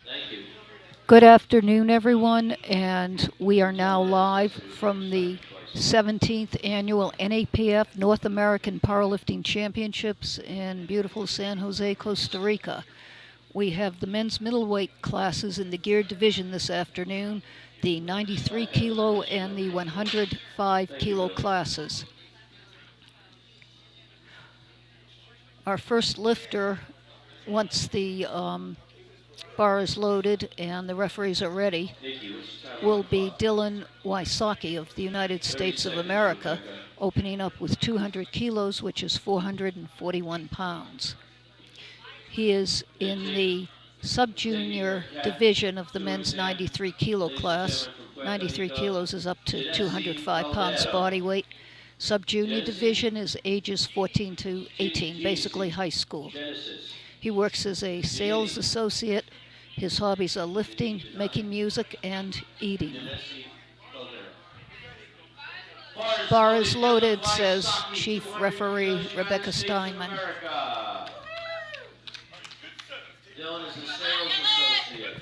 Thank you. Good afternoon, everyone, and we are now live from the 17th Annual NAPF North American Powerlifting Championships in beautiful San Jose, Costa Rica. We have the men's middleweight classes in the geared division this afternoon, the 93 kilo and the 105 kilo classes. Our first lifter, once the bar is loaded and the referees are ready, will be Dylan Wysocki of the United States of America, opening up with 200 kilos, which is 441 pounds. He is in the sub-junior division of the men's 93 kilo class. 93 kilos is up to 205 pounds body weight. Sub-junior division is ages 14 to 18, basically high school. He works as a sales associate. His hobbies are lifting, making music, and eating. Bar is loaded, says Chief Referee Rebecca Steinman. Dylan is the sales associate.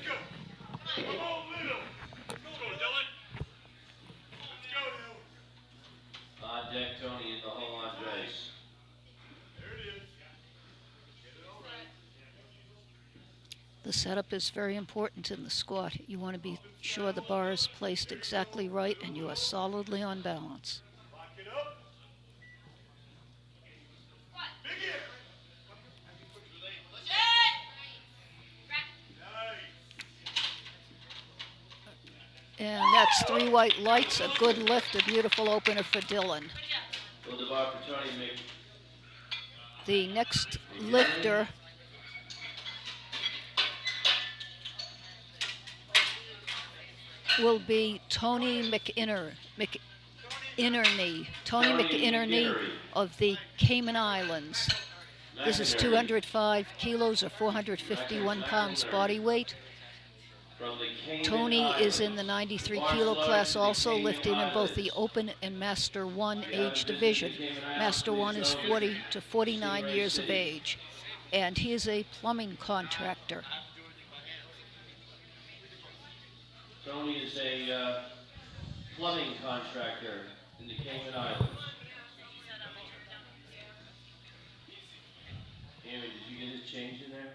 On deck, Tony in the whole Andres. The setup is very important in the squat. You want to be sure the bar is placed exactly right and you are solidly on balance. And that's 3 white lights, a good lift, a beautiful opener for Dylan. The next lifter will be Tony McInerney. Tony McInerney of the Cayman Islands. This is 205 kilos or 451 pounds body weight. Tony is in the 93 kilo class, also lifting in both the Open and Master 1 age division. Master 1 is 40 to 49 years of age, and he is a plumbing contractor. Tony is a plumbing contractor in the Cayman Islands. Amy, did you get his change in there?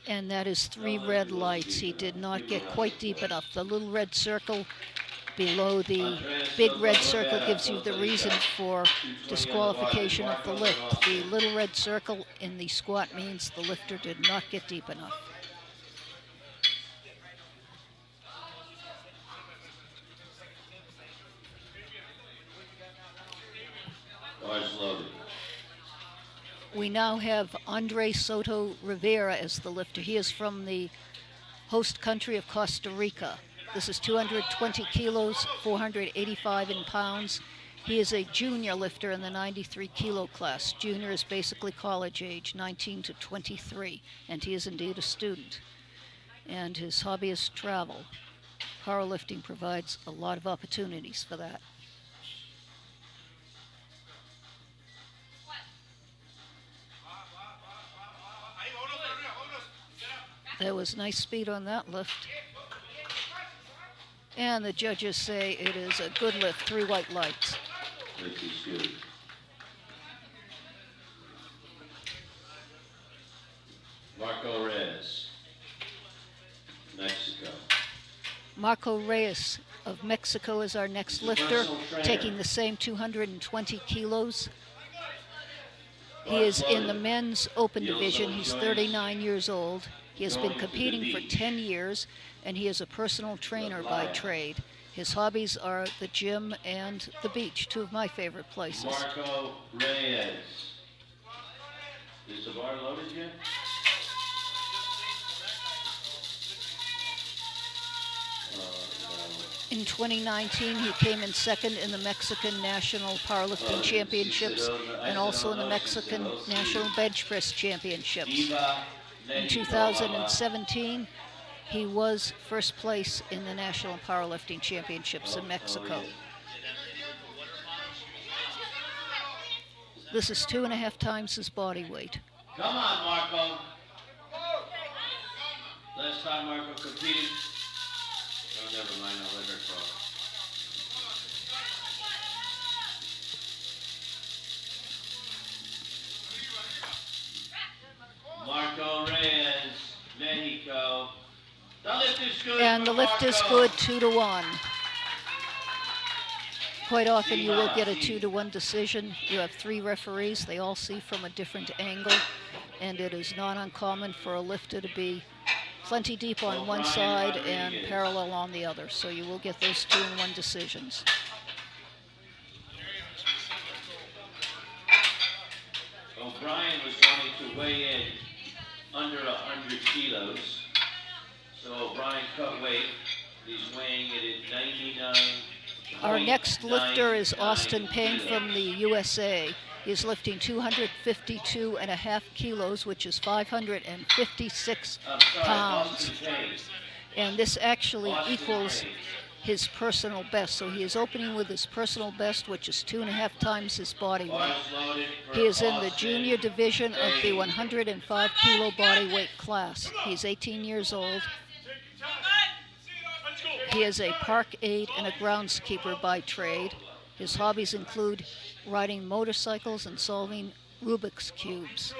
And that is 3 red lights. He did not get quite deep enough. The little red circle below the big red circle gives you the reason for disqualification of the lift. The little red circle in the squat means the lifter did not get deep enough. We now have Andre Soto Rivera as the lifter. He is from the host country of Costa Rica. This is 220 kilos, 485 in pounds. He is a junior lifter in the 93 kilo class. Junior is basically college age, 19 to 23, and he is indeed a student. And his hobby is travel. Powerlifting provides a lot of opportunities for that. There was nice speed on that lift. And the judges say it is a good lift, 3 white lights. This is good. Marco Reyes, Mexico. Marco Reyes of Mexico is our next lifter, taking the same 220 kilos. He is in the men's open division. He's 39 years old. He has been competing for 10 years, and he is a personal trainer by trade. His hobbies are the gym and the beach, 2 of my favorite places. Marco Reyes. Is the bar loaded yet? In 2019, he came in second in the Mexican National Powerlifting Championships and also in the Mexican National Bench Press Championships. In 2017, he was first place in the National Powerlifting Championships in Mexico. This is 2.5 times his body weight. Come on, Marco. Last time Marco competed. Oh, never mind, I'll let her talk. Marco Reyes, Mexico. The lift is good. And the lift is good, 2-1. Quite often you will get a 2-1 decision. You have 3 referees. They all see from a different angle. And it is not uncommon for a lifter to be plenty deep on one side and parallel on the other. So you will get those 2-1 decisions. O'Brien was going to weigh in under 100 kilos. So O'Brien cut weight. He's weighing it at 99. Our next lifter is Austin Payne from the USA. He is lifting 252.5 kilos, which is 556 pounds. And this actually equals his personal best. So he is opening with his personal best, which is 2.5 times his body weight. He is in the junior division of the 105 kilo body weight class. He's 18 years old. He is a park aide and a groundskeeper by trade. His hobbies include riding motorcycles and solving Rubik's Cubes.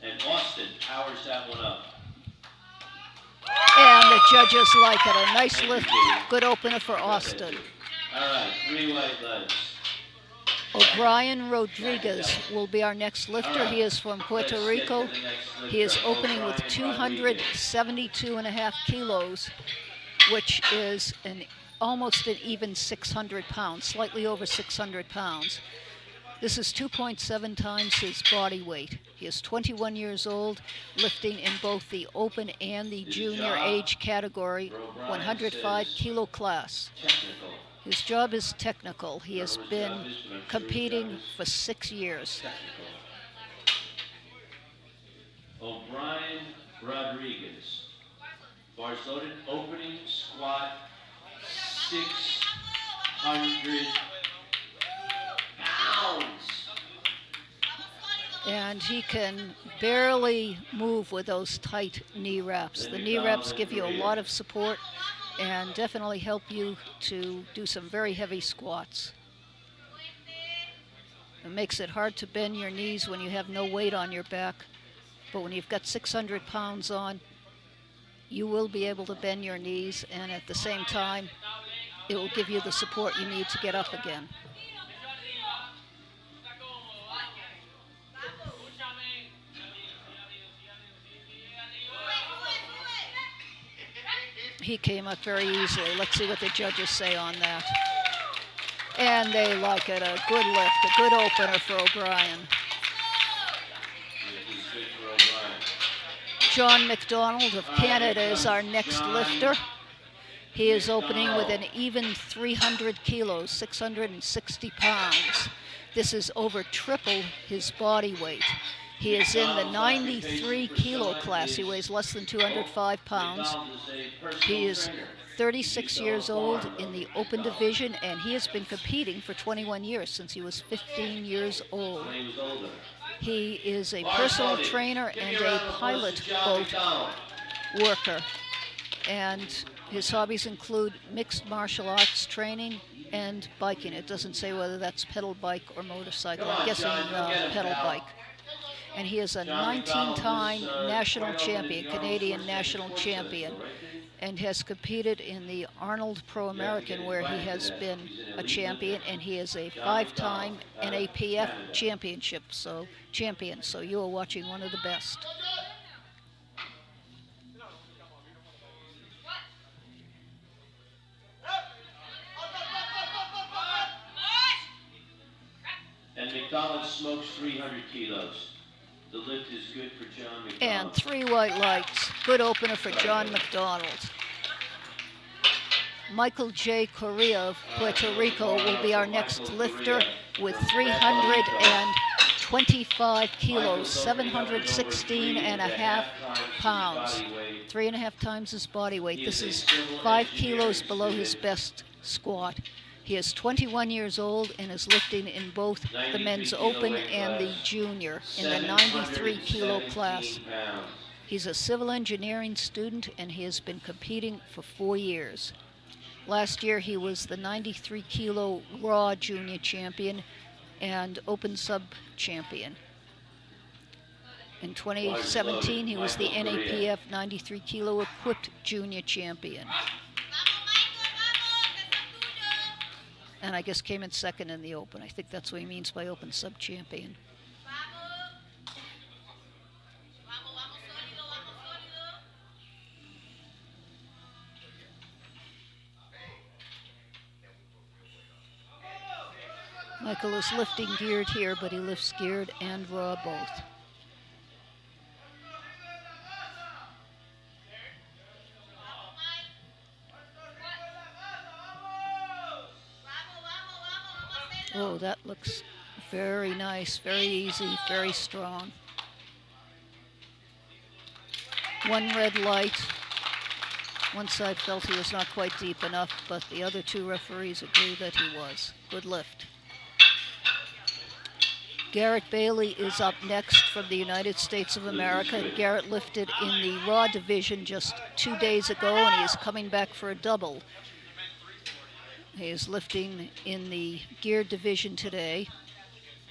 And Austin powers that one up. And the judges like it. A nice lift, good opener for Austin. All right, 3 white legs. O'Brien Rodriguez will be our next lifter. He is from Puerto Rico. He is opening with 272.5 kilos, which is almost an even 600 pounds, slightly over 600 pounds. This is 2.7 times his body weight. He is 21 years old, lifting in both the open and the junior age category, 105 kilo class. His job is technical. He has been competing for 6 years. O'Brien Rodriguez. Bars loaded, opening squat, 600 pounds. And he can barely move with those tight knee wraps. The knee wraps give you a lot of support and definitely help you to do some very heavy squats. It makes it hard to bend your knees when you have no weight on your back, but when you've got 600 pounds on, you will be able to bend your knees, and at the same time, it will give you the support you need to get up again. He came up very easily. Let's see what the judges say on that. And they like it. A good lift, a good opener for O'Brien. John McDonald of Canada is our next lifter. He is opening with an even 300 kilos, 660 pounds. This is over triple his body weight. He is in the 93 kilo class. He weighs less than 205 pounds. He is 36 years old in the open division, and he has been competing for 21 years, since he was 15 years old. He is a personal trainer and a pilot boat worker. And his hobbies include mixed martial arts training and biking. It doesn't say whether that's pedal bike or motorcycle. I'm guessing pedal bike. And he is a 19-time national champion, Canadian national champion, and has competed in the Arnold Pro American, where he has been a champion, and he is a 5-time NAPF champion. So you are watching one of the best. McDonald smokes 300 kilos. The lift is good for John McDonald. And 3 white lights. Good opener for John McDonald. Michael J. Correa of Puerto Rico will be our next lifter with 325 kilos, 716 and a half pounds. 3.5 times his body weight. This is 5 kilos below his best squat. He is 21 years old and is lifting in both the men's open and the junior in the 93 kilo class. He's a civil engineering student and he has been competing for 4 years. Last year he was the 93 kilo raw junior champion and open sub champion. In 2017 he was the NAPF 93 kilo equipped junior champion. And I guess came in second in the open. I think that's what he means by open sub champion. Michael is lifting geared here, but he lifts geared and raw both. Oh, that looks very nice, very easy, very strong. One red light. One side felt he was not quite deep enough, but the other 2 referees agree that he was. Good lift. Garrett Bailey is up next from the United States of America. Garrett lifted in the raw division just 2 days ago, and he is coming back for a double. He is lifting in the geared division today.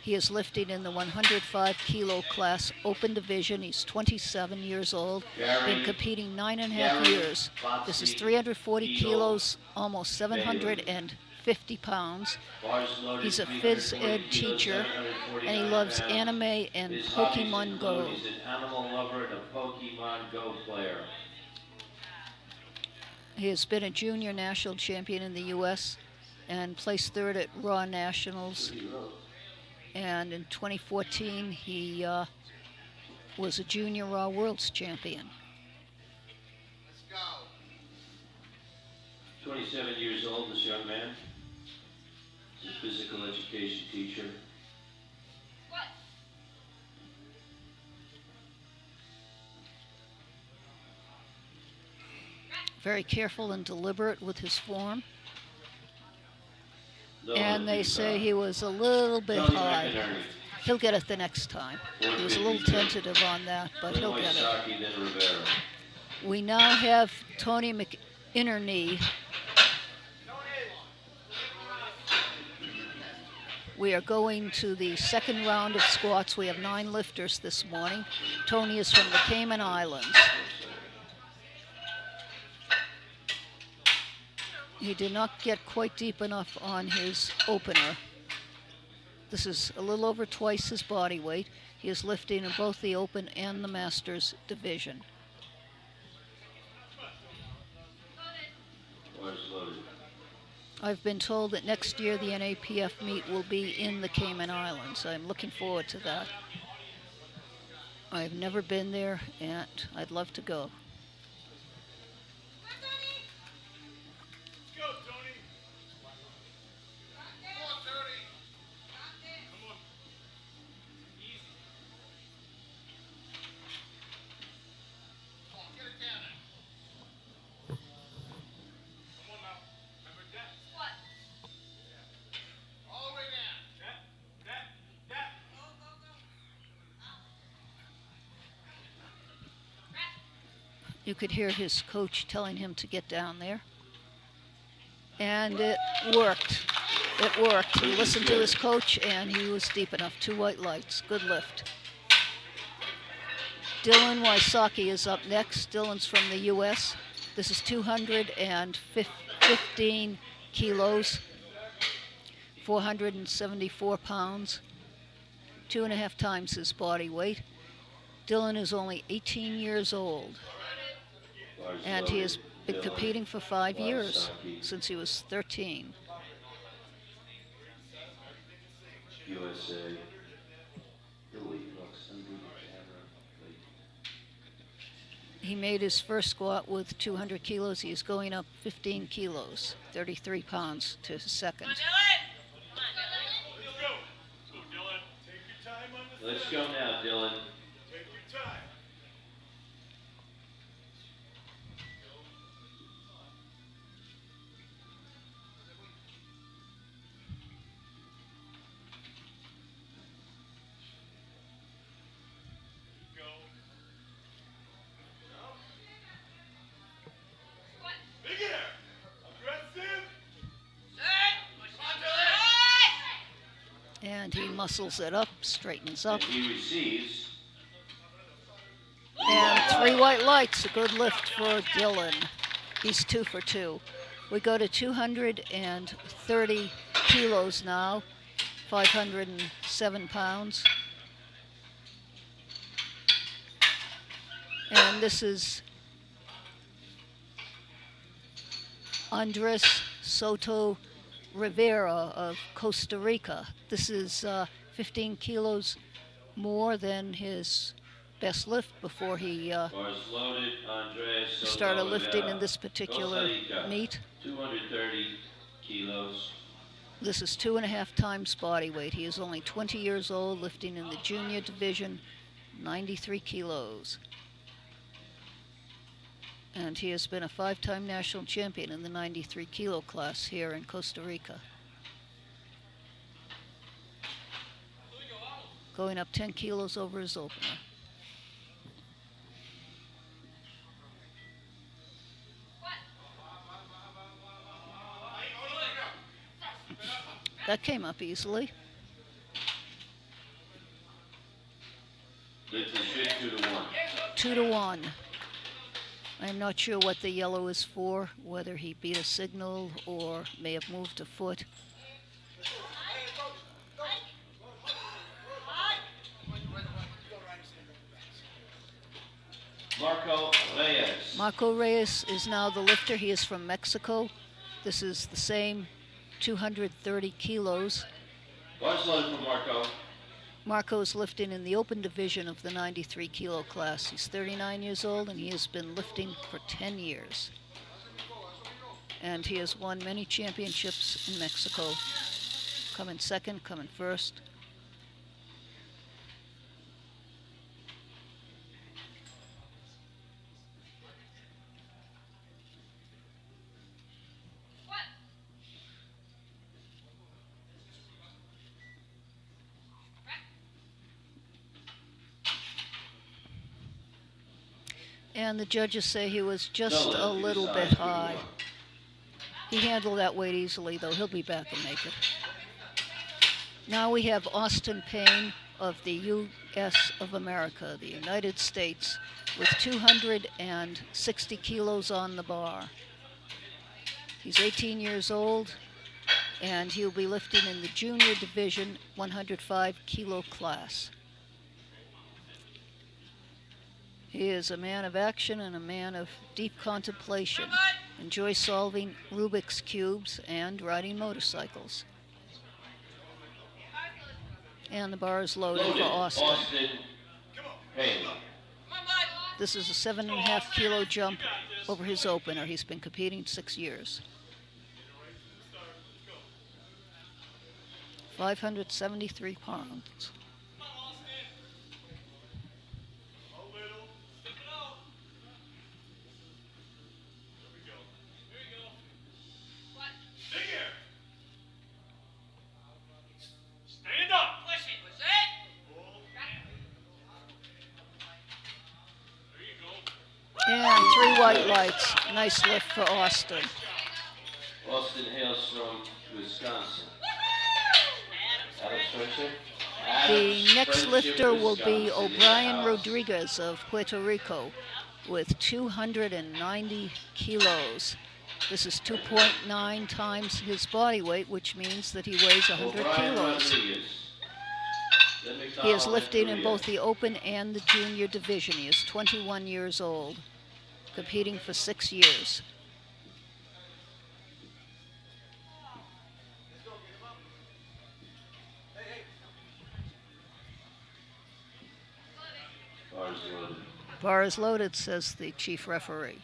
He is lifting in the 105 kilo class open division. He's 27 years old, been competing 9.5 years. This is 340 kilos, almost 750 pounds. He's a phys ed teacher, and he loves anime and Pokemon Go. He's an animal lover and a Pokemon Go player. He has been a junior national champion in the U.S. and placed 3rd at Raw Nationals. And in 2014, he was a junior Raw World's champion. 27 years old, this young man. He's a physical education teacher. Very careful and deliberate with his form. And they say he was a little bit high. He'll get it the next time. He was a little tentative on that, but he'll get it. We now have Tony McInerney. We are going to the second round of squats. We have 9 lifters this morning. Tony is from the Cayman Islands. He did not get quite deep enough on his opener. This is a little over twice his body weight. He is lifting in both the open and the masters division. I've been told that next year the NAPF meet will be in the Cayman Islands. I'm looking forward to that. I've never been there, and I'd love to go. You could hear his coach telling him to get down there. And it worked. It worked. He listened to his coach, and he was deep enough. 2 white lights. Good lift. Dylan Wysocki is up next. Dylan's from the U.S. This is 215 kilos, 474 pounds, 2.5 times his body weight. Dylan is only 18 years old. And he has been competing for 5 years, since he was 13. USA. He made his first squat with 200 kilos. He is going up 15 kilos, 33 pounds to his second. Let's go now, Dylan. Take your time. Go. Big air. Aggressive. And he muscles it up, straightens up. And he receives. And 3 white lights, a good lift for Dylan. He's 2 for 2. We go to 230 kilos now, 507 pounds. And this is Andres Soto Rivera of Costa Rica. This is 15 kilos more than his best lift before he Bars loaded, Andres Soto started lifting Rivera. in this particular Costa Rica, meet. 230 kilos. This is 2.5 times body weight. He is only 20 years old, lifting in the junior division, 93 kilos. And he has been a 5-time national champion in the 93 kilo class here in Costa Rica. Going up 10 kilos over his opener. That came up easily. Lift the shit 2-1. 2-1. I'm not sure what the yellow is for, whether he beat a signal or may have moved a foot. Marco Reyes. Marco Reyes is now the lifter. He is from Mexico. This is the same 230 kilos. Bars loaded for Marco. Marco is lifting in the open division of the 93 kilo class. He's 39 years old and he has been lifting for 10 years. And he has won many championships in Mexico. Coming second, coming first. And the judges say he was just a little bit high. He handled that weight easily, though. He'll be back and make it. Now we have Austin Payne of the U.S. of America, the United States, with 260 kilos on the bar. He's 18 years old, and he'll be lifting in the junior division 105 kilo class. He is a man of action and a man of deep contemplation. Enjoys solving Rubik's Cubes and riding motorcycles. And the bar is loaded for Austin. Payne. This is a 7.5 kilo jump over his opener. He's been competing 6 years. 573 pounds. And 3 white lights. Nice lift for Austin. Austin hails from Wisconsin. The next lifter will be O'Brien Rodriguez of Puerto Rico with 290 kilos. This is 2.9 times his body weight, which means that he weighs 100 kilos. He is lifting in both the open and the junior division. He is 21 years old, competing for 6 years. Bars loaded. Bar is loaded, says the chief referee.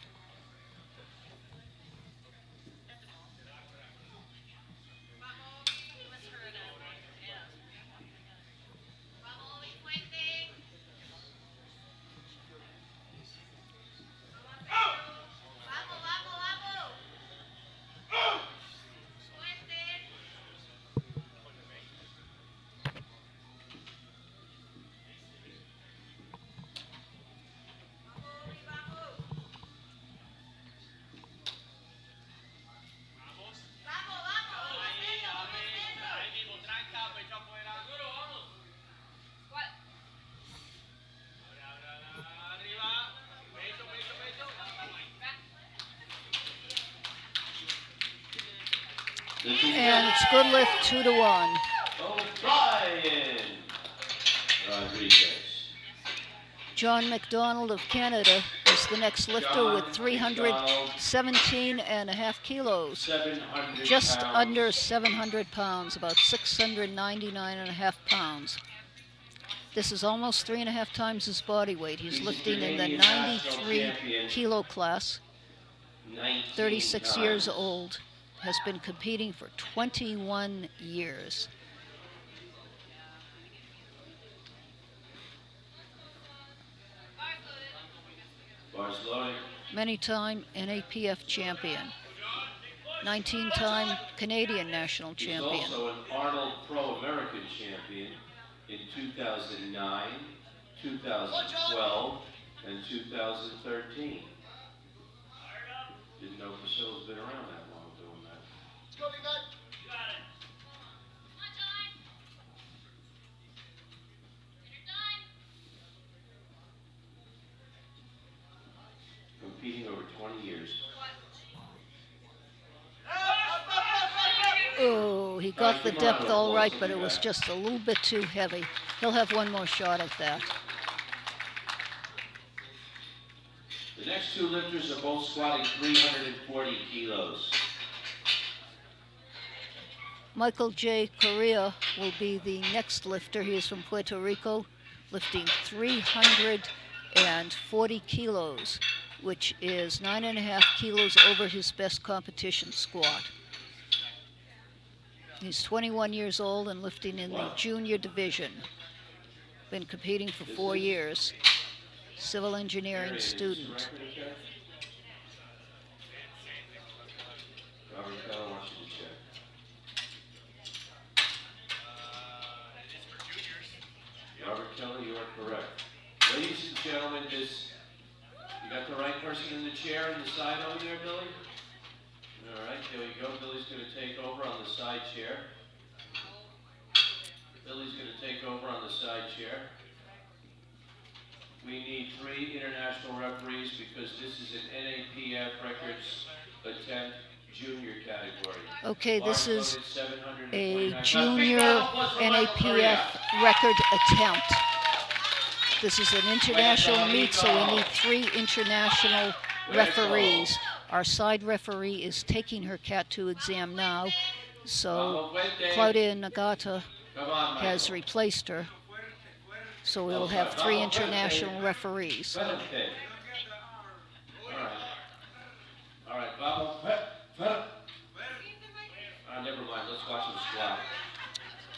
And it's good lift, 2-1. O'Brien Rodriguez. John McDonald of Canada is the next lifter with 317.5 kilos. 700 Just pounds. under 700 pounds, about 699.5 pounds. This is almost 3.5 times his body weight. He's lifting in the 93 kilo class. 36 times. years old. Has been competing for 21 years. Barcelona. Many-time NAPF champion. 19-time Canadian national champion. He's also an Arnold Pro American champion in 2009, 2012, and 2013. Didn't know Priscilla's been around that long doing that. Let's go, Big Mac. Competing over 20 years. Oh, he got the depth all right, but it was just a little bit too heavy. He'll have one more shot at that. The next two lifters are both squatting 340 kilos. Michael J. Correa will be the next lifter. He is from Puerto Rico, lifting 340 kilos, which is 9.5 kilos over his best competition squat. He's 21 years old and lifting in the junior division. Been competing for 4 years. Civil engineering student. Robert Kelly, you are correct. Ladies and gentlemen, you got the right person in the chair on the side over there, Billy? All right, there we go. Billy's going to take over on the side chair. Billy's going to take over on the side chair. We need 3 international referees because this is an NAPF records attempt junior category. Okay, this is a junior NAPF record attempt. This is an international meet, so we need 3 international referees. Our side referee is taking her Cat 2 exam now, so Claudia Nagata has replaced her. So we will have 3 international referees. All right, Bob. Never mind, let's watch him squat.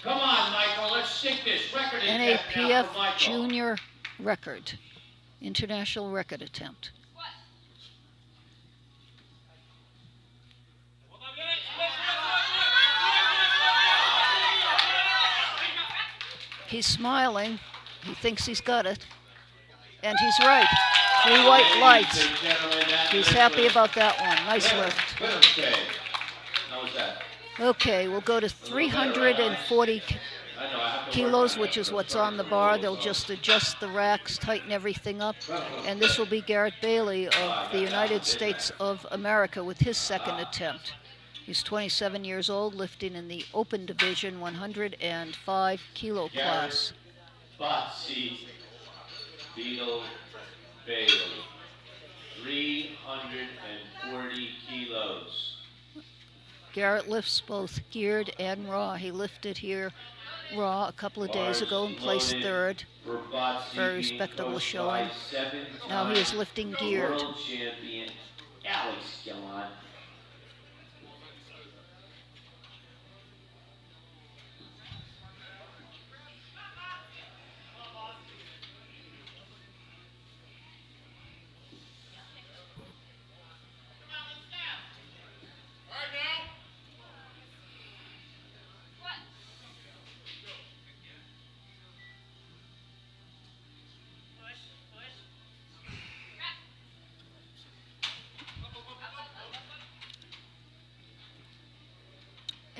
Come on, Michael, let's sink this record in NAPF junior record, international record attempt. He's smiling. He thinks he's got it. And he's right. 3 white lights. He's happy about that one. Nice lift. Okay. How was that? Okay, we'll go to 340 kilos, which is what's on the bar. They'll just adjust the racks, tighten everything up. And this will be Garrett Bailey of the United States of America with his second attempt. He's 27 years old, lifting in the open division 105 kilo class. Botsy Beetle Bailey, 340 kilos. Garrett lifts both geared and raw. He lifted here Raw a couple of days ago and placed third. Very respectable showing. Now he is lifting geared. World champion Alex Gillon.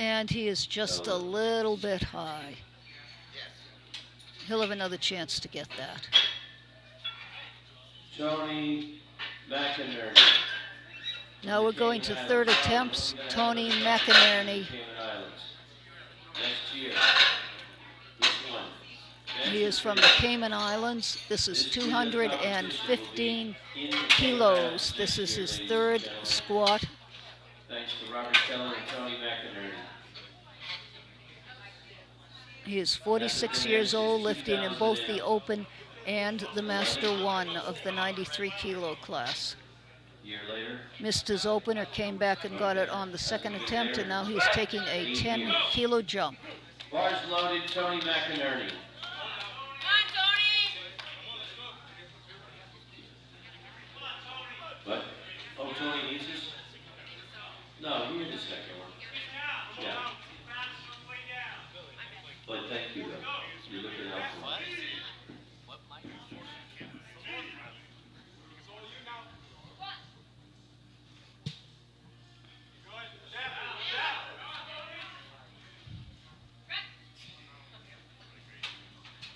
And he is just a little bit high. He'll have another chance to get that. Tony McInerney. Now we're going to third attempts. Tony McInerney. Next year. Which one? He is from the Cayman Islands. This is 215 kilos. This is his third squat. Thanks to Robert Keller and Tony McInerney. He is 46 years old, lifting in both the Open and the Master 1 of the 93 kilo class. Year later. Missed his opener, came back and got it on the second attempt, and now he's taking a 10 kilo jump. Bars loaded, Tony McInerney. What? Oh, Tony needs this? No, you need the second one. Yeah. But thank you, though. You're looking out for me.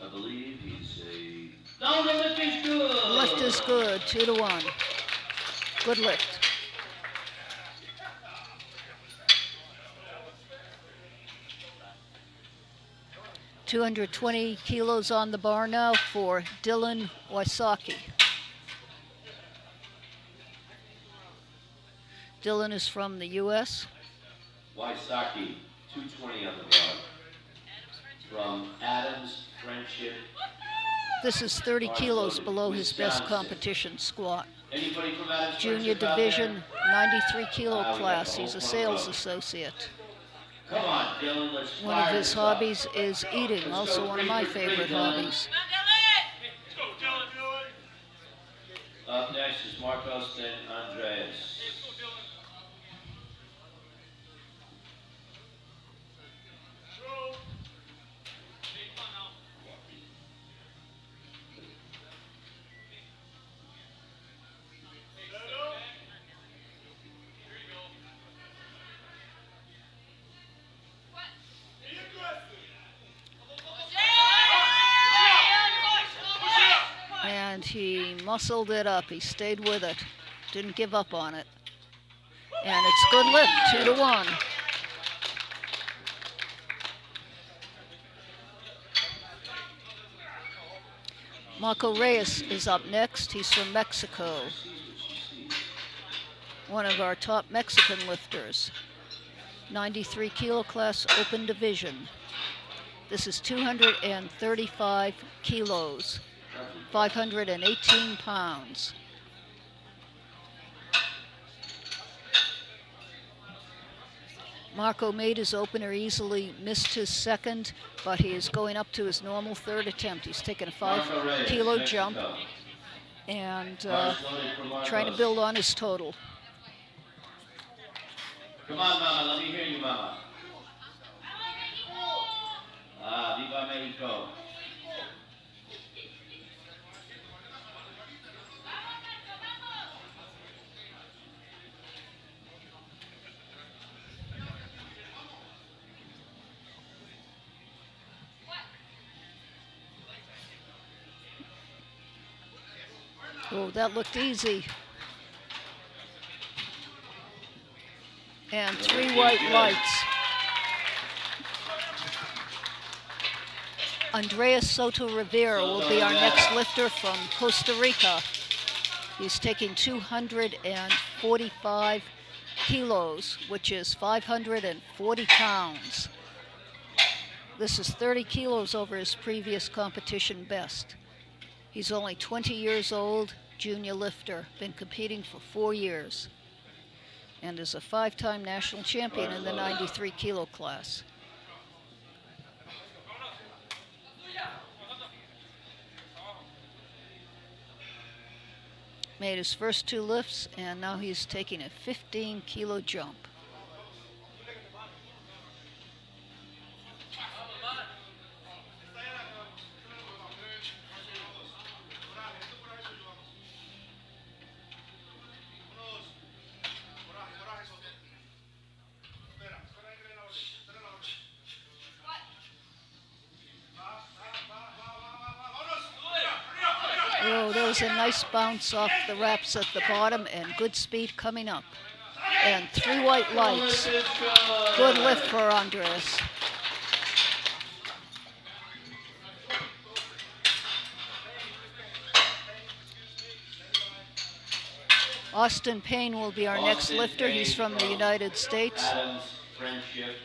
I believe he's a... No, the lift is good! Lift is good, 2-1. Good lift. $220 kilos on the bar now for Dylan Wysocki. Dylan is from the U.S. Wysocki, 220 on the bar. From Adams Friendship. This is 30 kilos below his best competition squat. Anybody from Adams Junior Friendship out division, there? 93 kilo class. He's a sales associate. Come on, Dylan, let's One of fire his this up. hobbies is eating, also one of my favorite hobbies. Up next is Marcos and Andreas. And he muscled it up. He stayed with it. Didn't give up on it. And it's good lift, 2-1. Marco Reyes is up next. He's from Mexico. One of our top Mexican lifters. 93 kilo class open division. This is 235 kilos. 518 pounds. Marco made his opener easily, missed his second, but he is going up to his normal third attempt. He's taken a 5 kilo jump and trying to build on his total. Come on, Mama, let me hear you, Mama. Viva Mexico. Oh, that looked easy. And 3 white lights. Andreas Soto Rivera will be our next lifter from Costa Rica. He's taking 245 kilos, which is 540 pounds. This is 30 kilos over his previous competition best. He's only 20 years old, junior lifter, been competing for 4 years, and is a 5-time national champion in the 93 kilo class. Made his first 2 lifts, and now he's taking a 15 kilo jump. Oh, there was a nice bounce off the wraps at the bottom and good speed coming up. And 3 white lights. Good lift for Andres. Austin Payne will be our next lifter. He's from the United States. Adams Friendship,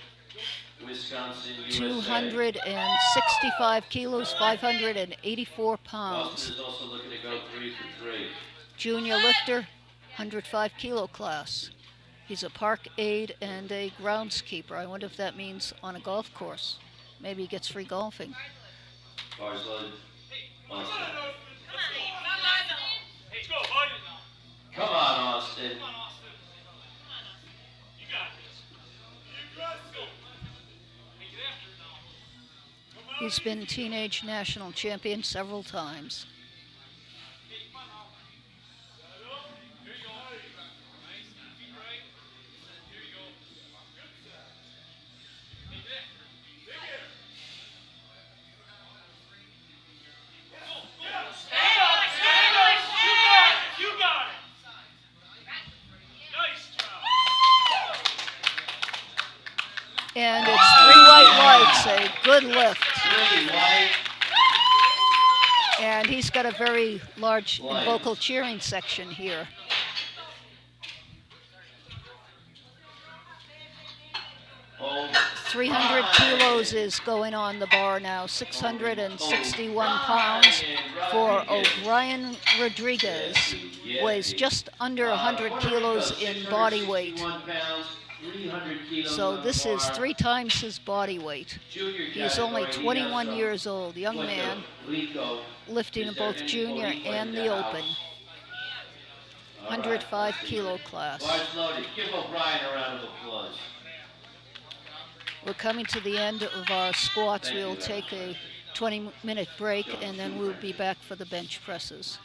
Wisconsin, USA. 265 kilos, 584 pounds. Austin is also looking to go 3 for 3. Junior lifter, 105 kilo class. He's a park aide and a groundskeeper. I wonder if that means on a golf course. Maybe he gets free golfing. Bars loaded. Austin. Let's go, buddy. Come on, Austin. Come on, Austin. You got this. You got this. Make it after now. He's been teenage national champion several times. And it's 3 white lights, a good lift. 3 white. And he's got a very large vocal cheering section here. Oh, 300 kilos is going on the bar now, 661 pounds for O'Brien Rodriguez. Weighs just under 100 kilos in body weight. 61 pounds, 300 kilos So on this the is bar. 3 times his body weight. Junior He's only category, 21 years old, young Puerto man, Rico. lifting in Is there both any junior body weight and in the house? open, All right. 105 kilo class. Bars loaded. Give O'Brien a round of applause. We're coming to the end of our squats. Thank you, We'll take a 20-minute break, and then we'll be back for the bench presses.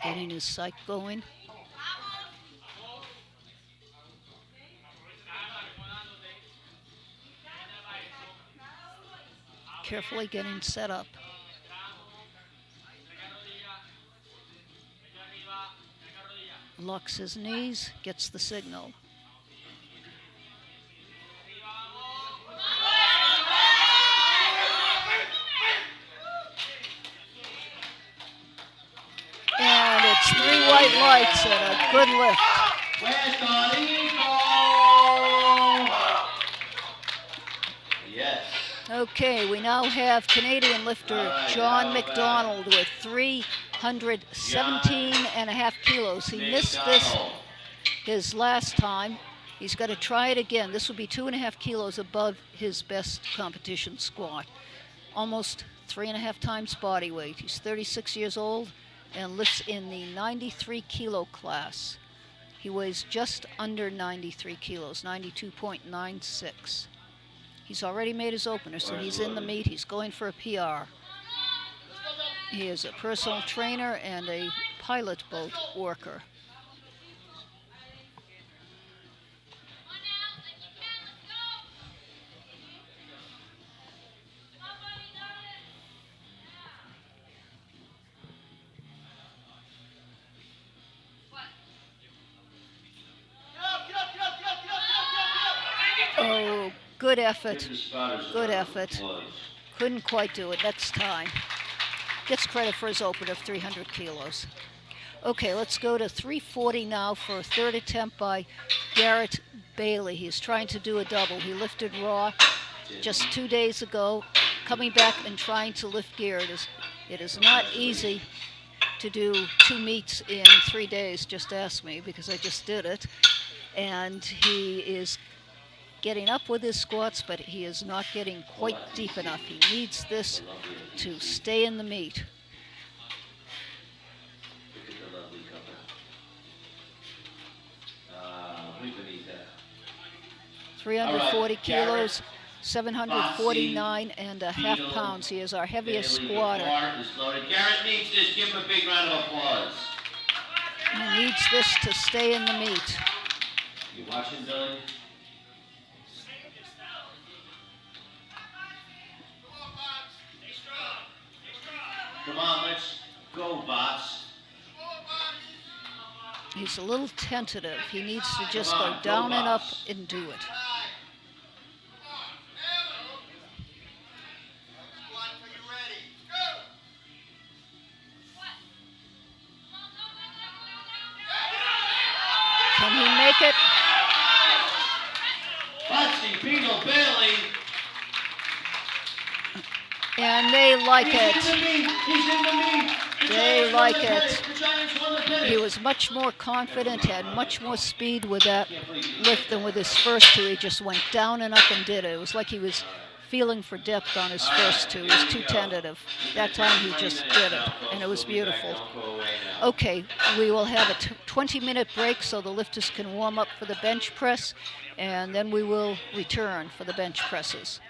Getting his psych going. Carefully getting set up. Locks his knees, gets the signal. And it's 3 white lights and a good lift. Puerto Rico! Yes. Okay, we now have Canadian lifter All right, John now McDonald with 317.5 kilos. He missed this McDonald. his last time. He's got to try it again. This will be 2.5 kilos above his best competition squat. Almost 3.5 times body weight. He's 36 years old and lifts in the 93 kilo class. He weighs just under 93 kilos, 92.96. He's already made his opener, so he's in the meet. He's going for a PR. He is a personal trainer and a pilot boat worker. Oh, Good effort. Give the spotters a Good round of effort. applause. Couldn't quite do it next time. Gets credit for his open of 300 kilos. Okay, let's go to 340 now for a third attempt by Garrett Bailey. He's trying to do a double. He lifted raw just 2 days ago, coming back and trying to lift gear. It is not easy to do 2 meets in 3 days. Just ask me, because I just did it. And he is getting up with his squats, but he is not getting quite deep enough. He needs this to stay in the meet. Look at the lovely couple. We beneath that. 340 All right, kilos, 749 and a half pounds. He is our heaviest Bailey, the squatter. bar is loaded. Garrett needs this. Give him a big round of applause. He needs this to stay in the meet. You watching, Billy? Come on, let's go, bots. He's a little tentative. He needs to just go down and up and do it. Can he make it? Botsy, Beetle, Bailey. And they like He's it. in the meat. He's in the meat. The They Giants like won the it. pennant. The Giants won the pennant. He was much more confident, had much more speed with that lift than with his first two. He just went down and up and did it. It was like he was feeling for depth on his first two. He was too tentative. That time he just did it, and it was beautiful. Okay, we will have a 20-minute break so the lifters can warm up for the bench press, and then we will return for the bench presses.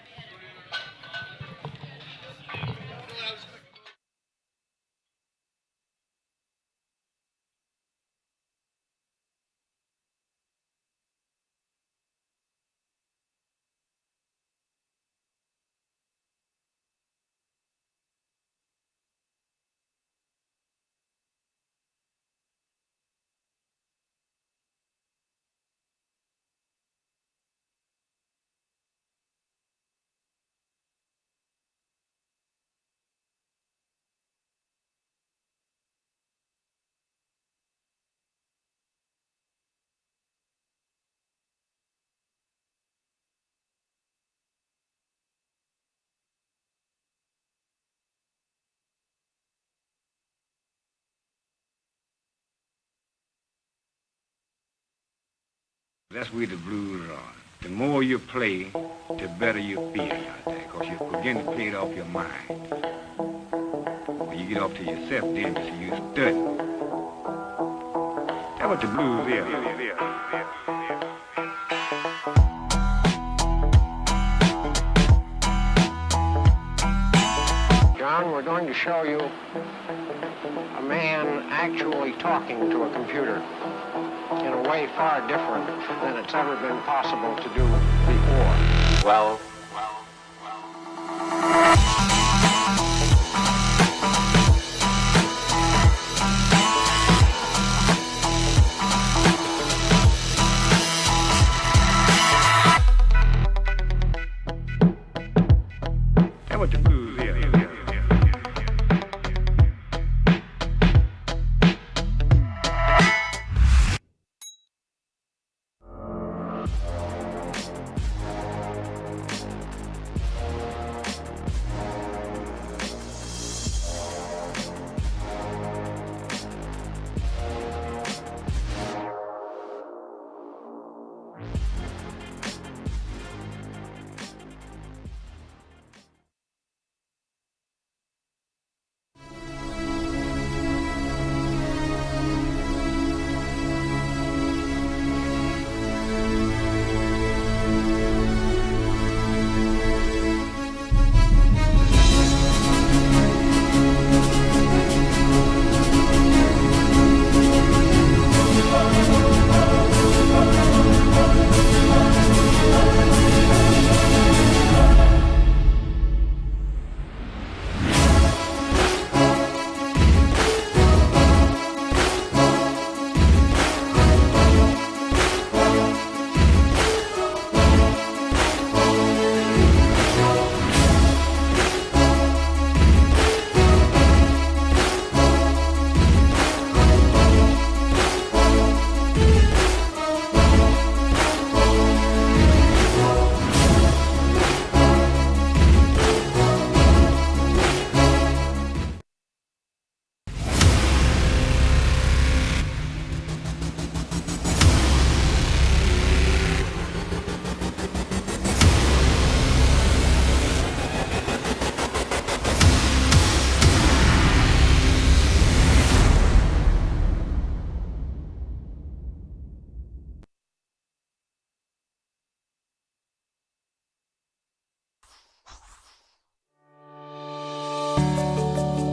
That's where the blues are. The more you play, the better you feel out there, because you begin to play it off your mind. When you get off to yourself, then you study. That's what the blues is. John, we're going to show you a man actually talking to a computer in a way far different than it's ever been possible to do before. Well. That's what the blues is.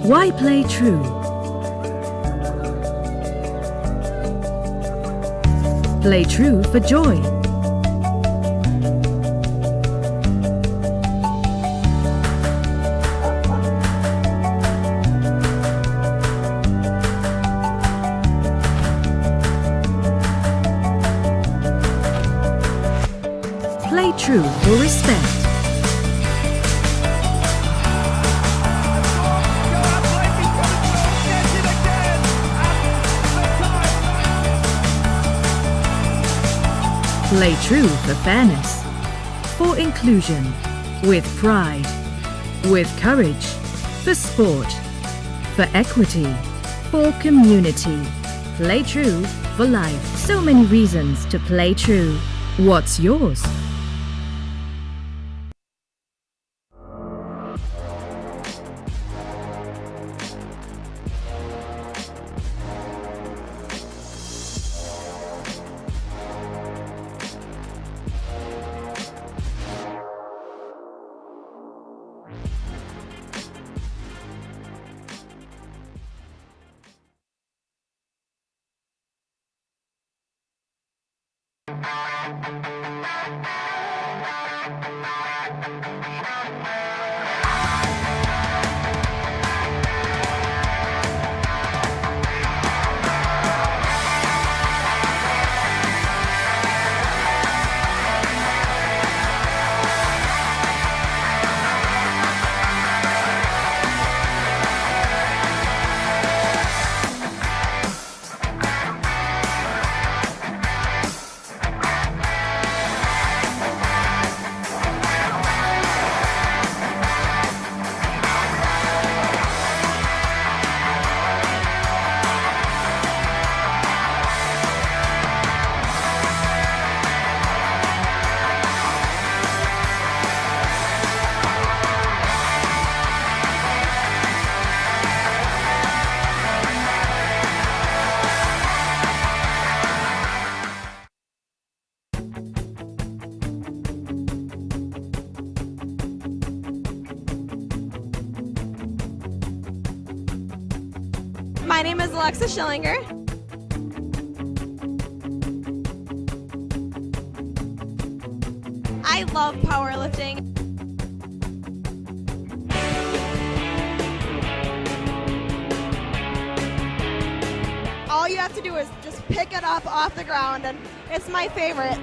Why play true? Play true for joy. Play true for respect. Play true for fairness, for inclusion, with pride, with courage, for sport, for equity, for community. Play true for life. So many reasons to play true. What's yours? My name is Alexa Schillinger. I love powerlifting. All you have to do is just pick it up off the ground, and it's my favorite.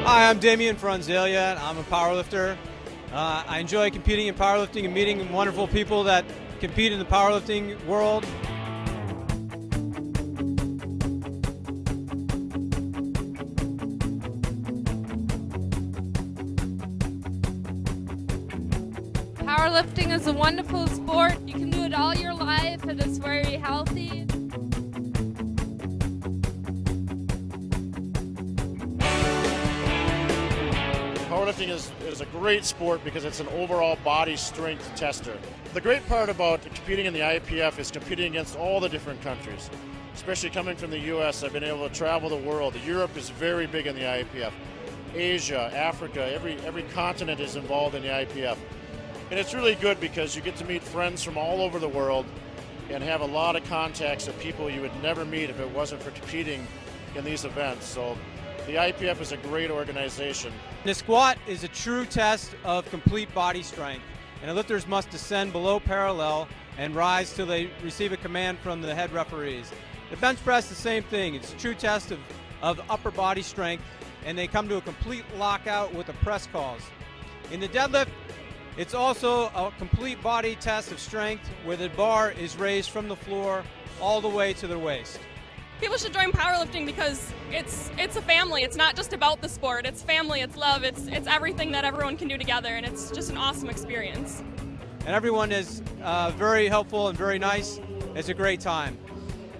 Hi, I'm Damian Franzelia. I'm a powerlifter. I enjoy competing in powerlifting and meeting wonderful people that compete in the powerlifting world. Powerlifting is a wonderful sport. You can do it all your life and it's very healthy. Powerlifting is a great sport because it's an overall body strength tester. The great part about competing in the IPF is competing against all the different countries. Especially coming from the US, I've been able to travel the world. Europe is very big in the IPF. Asia, Africa, every continent is involved in the IPF. And it's really good because you get to meet friends from all over the world and have a lot of contacts of people you would never meet if it wasn't for competing in these events. So the IPF is a great organization. The squat is a true test of complete body strength, and lifters must descend below parallel and rise till they receive a command from the head referees. The bench press, the same thing. It's a true test of upper body strength, and they come to a complete lockout with the press calls. In the deadlift, it's also a complete body test of strength where the bar is raised from the floor all the way to the waist. People should join powerlifting because it's a family. It's not just about the sport. It's family, it's love, it's everything that everyone can do together, and it's just an awesome experience. And everyone is very helpful and very nice. It's a great time.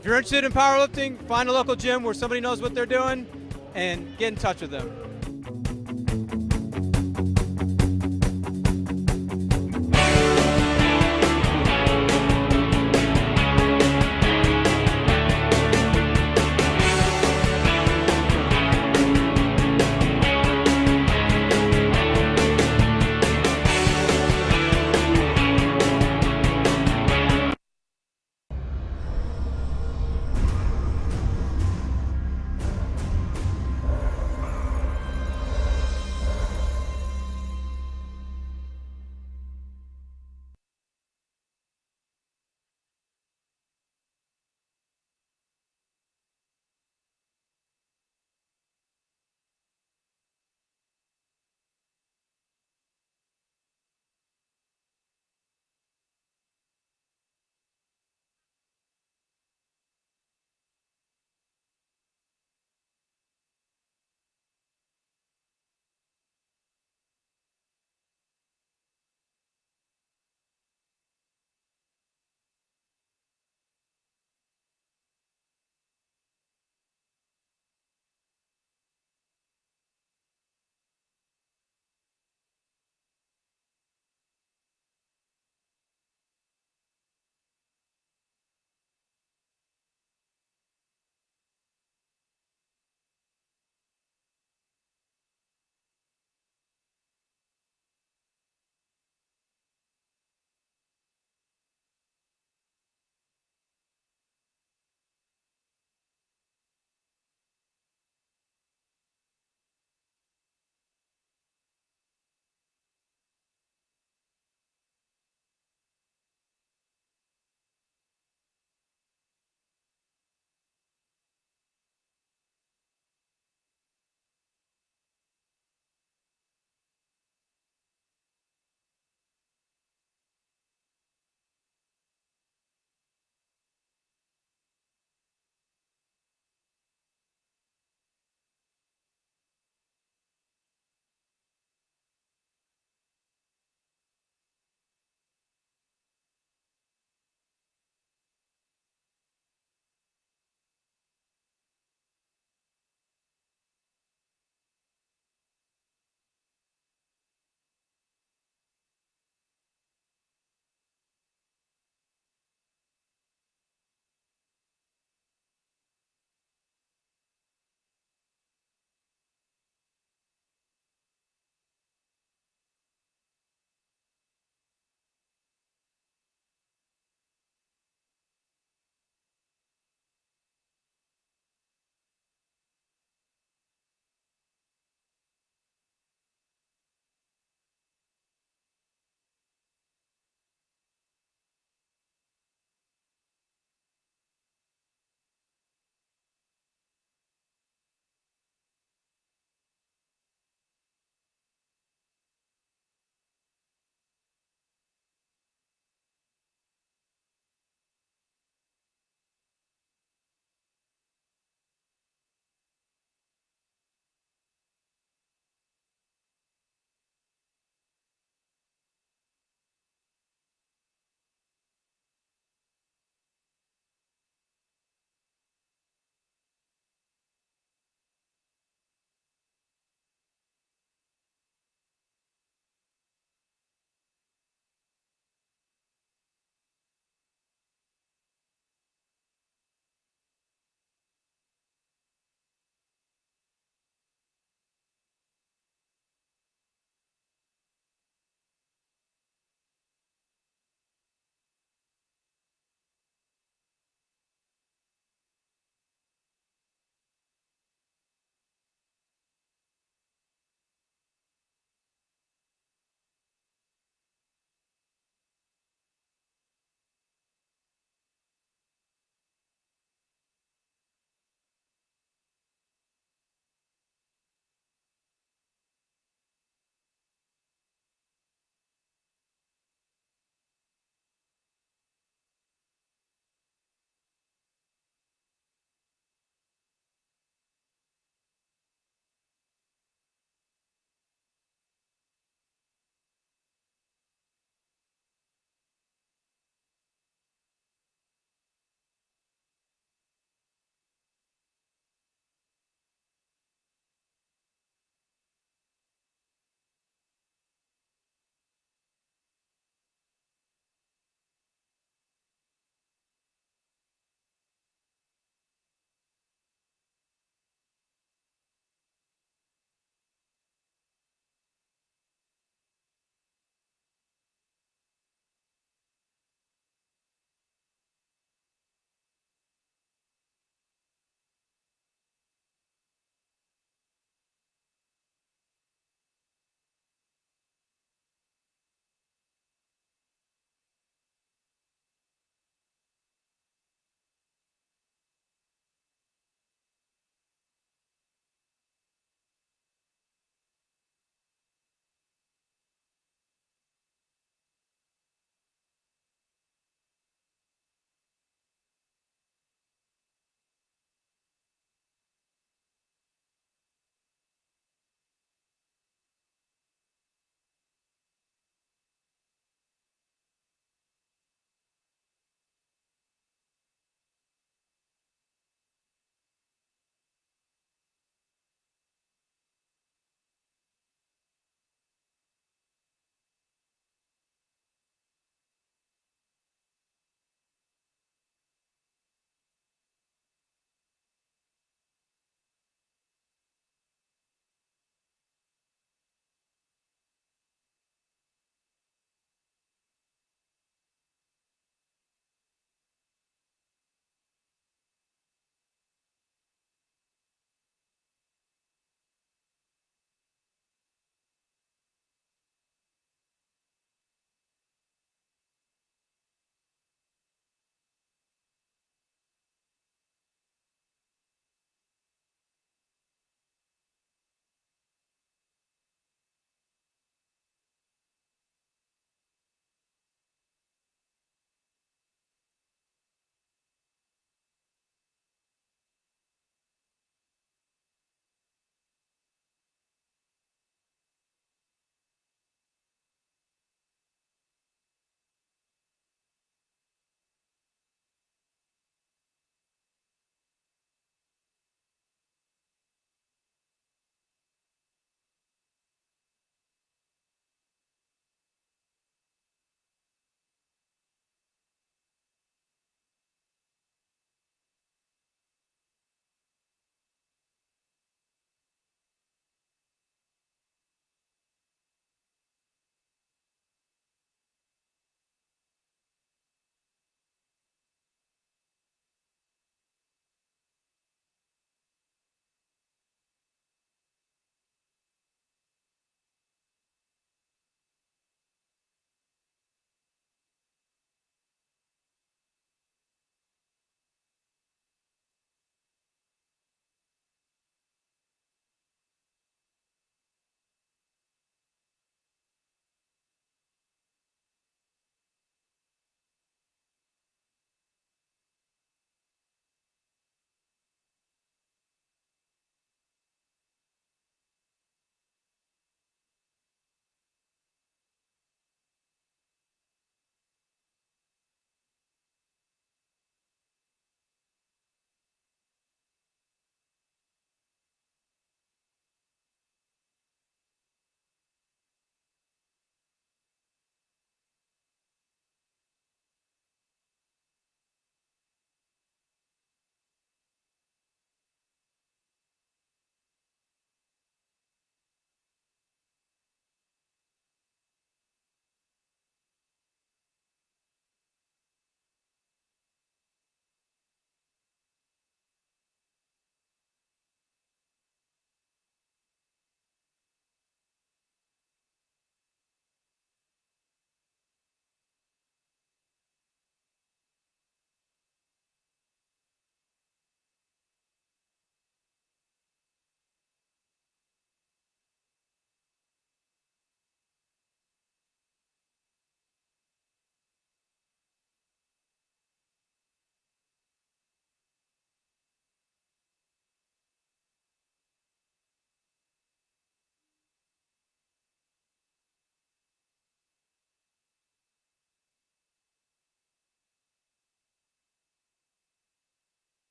If you're interested in powerlifting, find a local gym where somebody knows what they're doing and get in touch with them.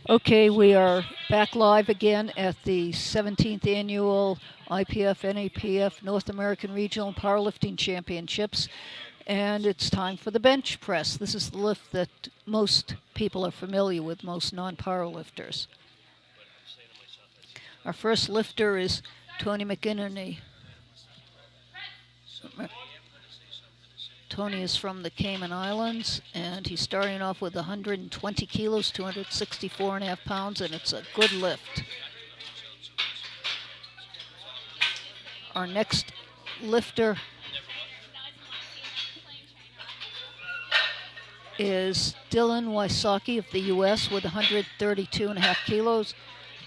Okay, we are back live again at the 17th Annual IPF NAPF North American Regional Powerlifting Championships, and it's time for the bench press. This is the lift that most people are familiar with, most non-powerlifters. Our first lifter is Tony McInerney. Tony is from the Cayman Islands, and he's starting off with 120 kilos, 264.5 pounds, and it's a good lift. Our next lifter is Dylan Wysocki of the U.S. with 132.5 kilos,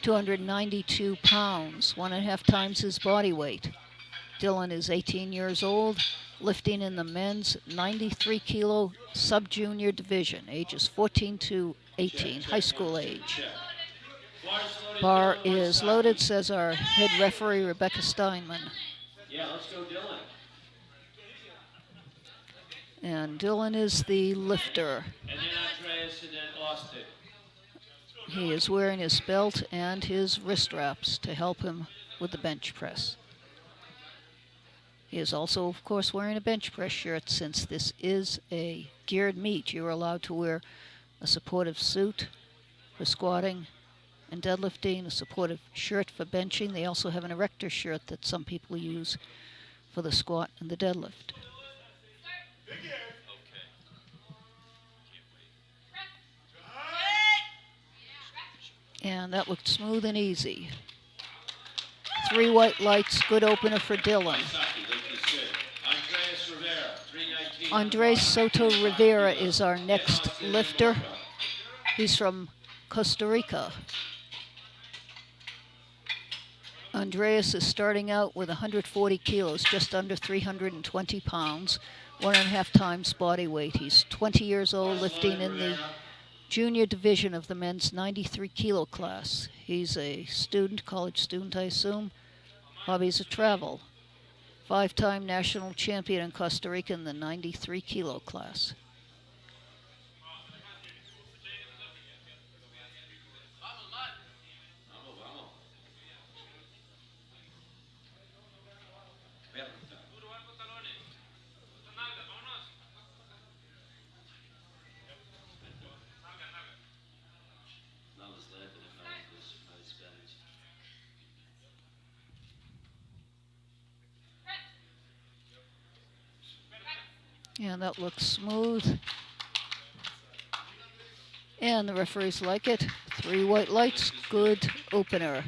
292 pounds, 1.5 times his body weight. Dylan is 18 years old, lifting in the men's 93 kilo sub-junior division, ages 14 to 18, high school age. Bar is loaded, says our head referee, Rebecca Steinman. Yeah, let's go, Dylan. And Dylan is the lifter. And then Andreas and then Austin. He is wearing his belt and his wrist wraps to help him with the bench press. He is also, of course, wearing a bench press shirt. Since this is a geared meet, you're allowed to wear a supportive suit for squatting and deadlifting, a supportive shirt for benching. They also have an erector shirt that some people use for the squat and the deadlift. And that looked smooth and easy. 3 white lights, good opener for Dylan. Andres Soto Rivera is our next lifter. He's from Costa Rica. Andreas is starting out with 140 kilos, just under 320 pounds, 1.5 times body weight. He's 20 years old, lifting in the junior division of the men's 93 kilo class. He's a student, college student, I assume. Hobbies of travel. 5-time national champion in Costa Rica in the 93 kilo class. Yeah, that looks smooth. And the referees like it. 3 white lights, good opener.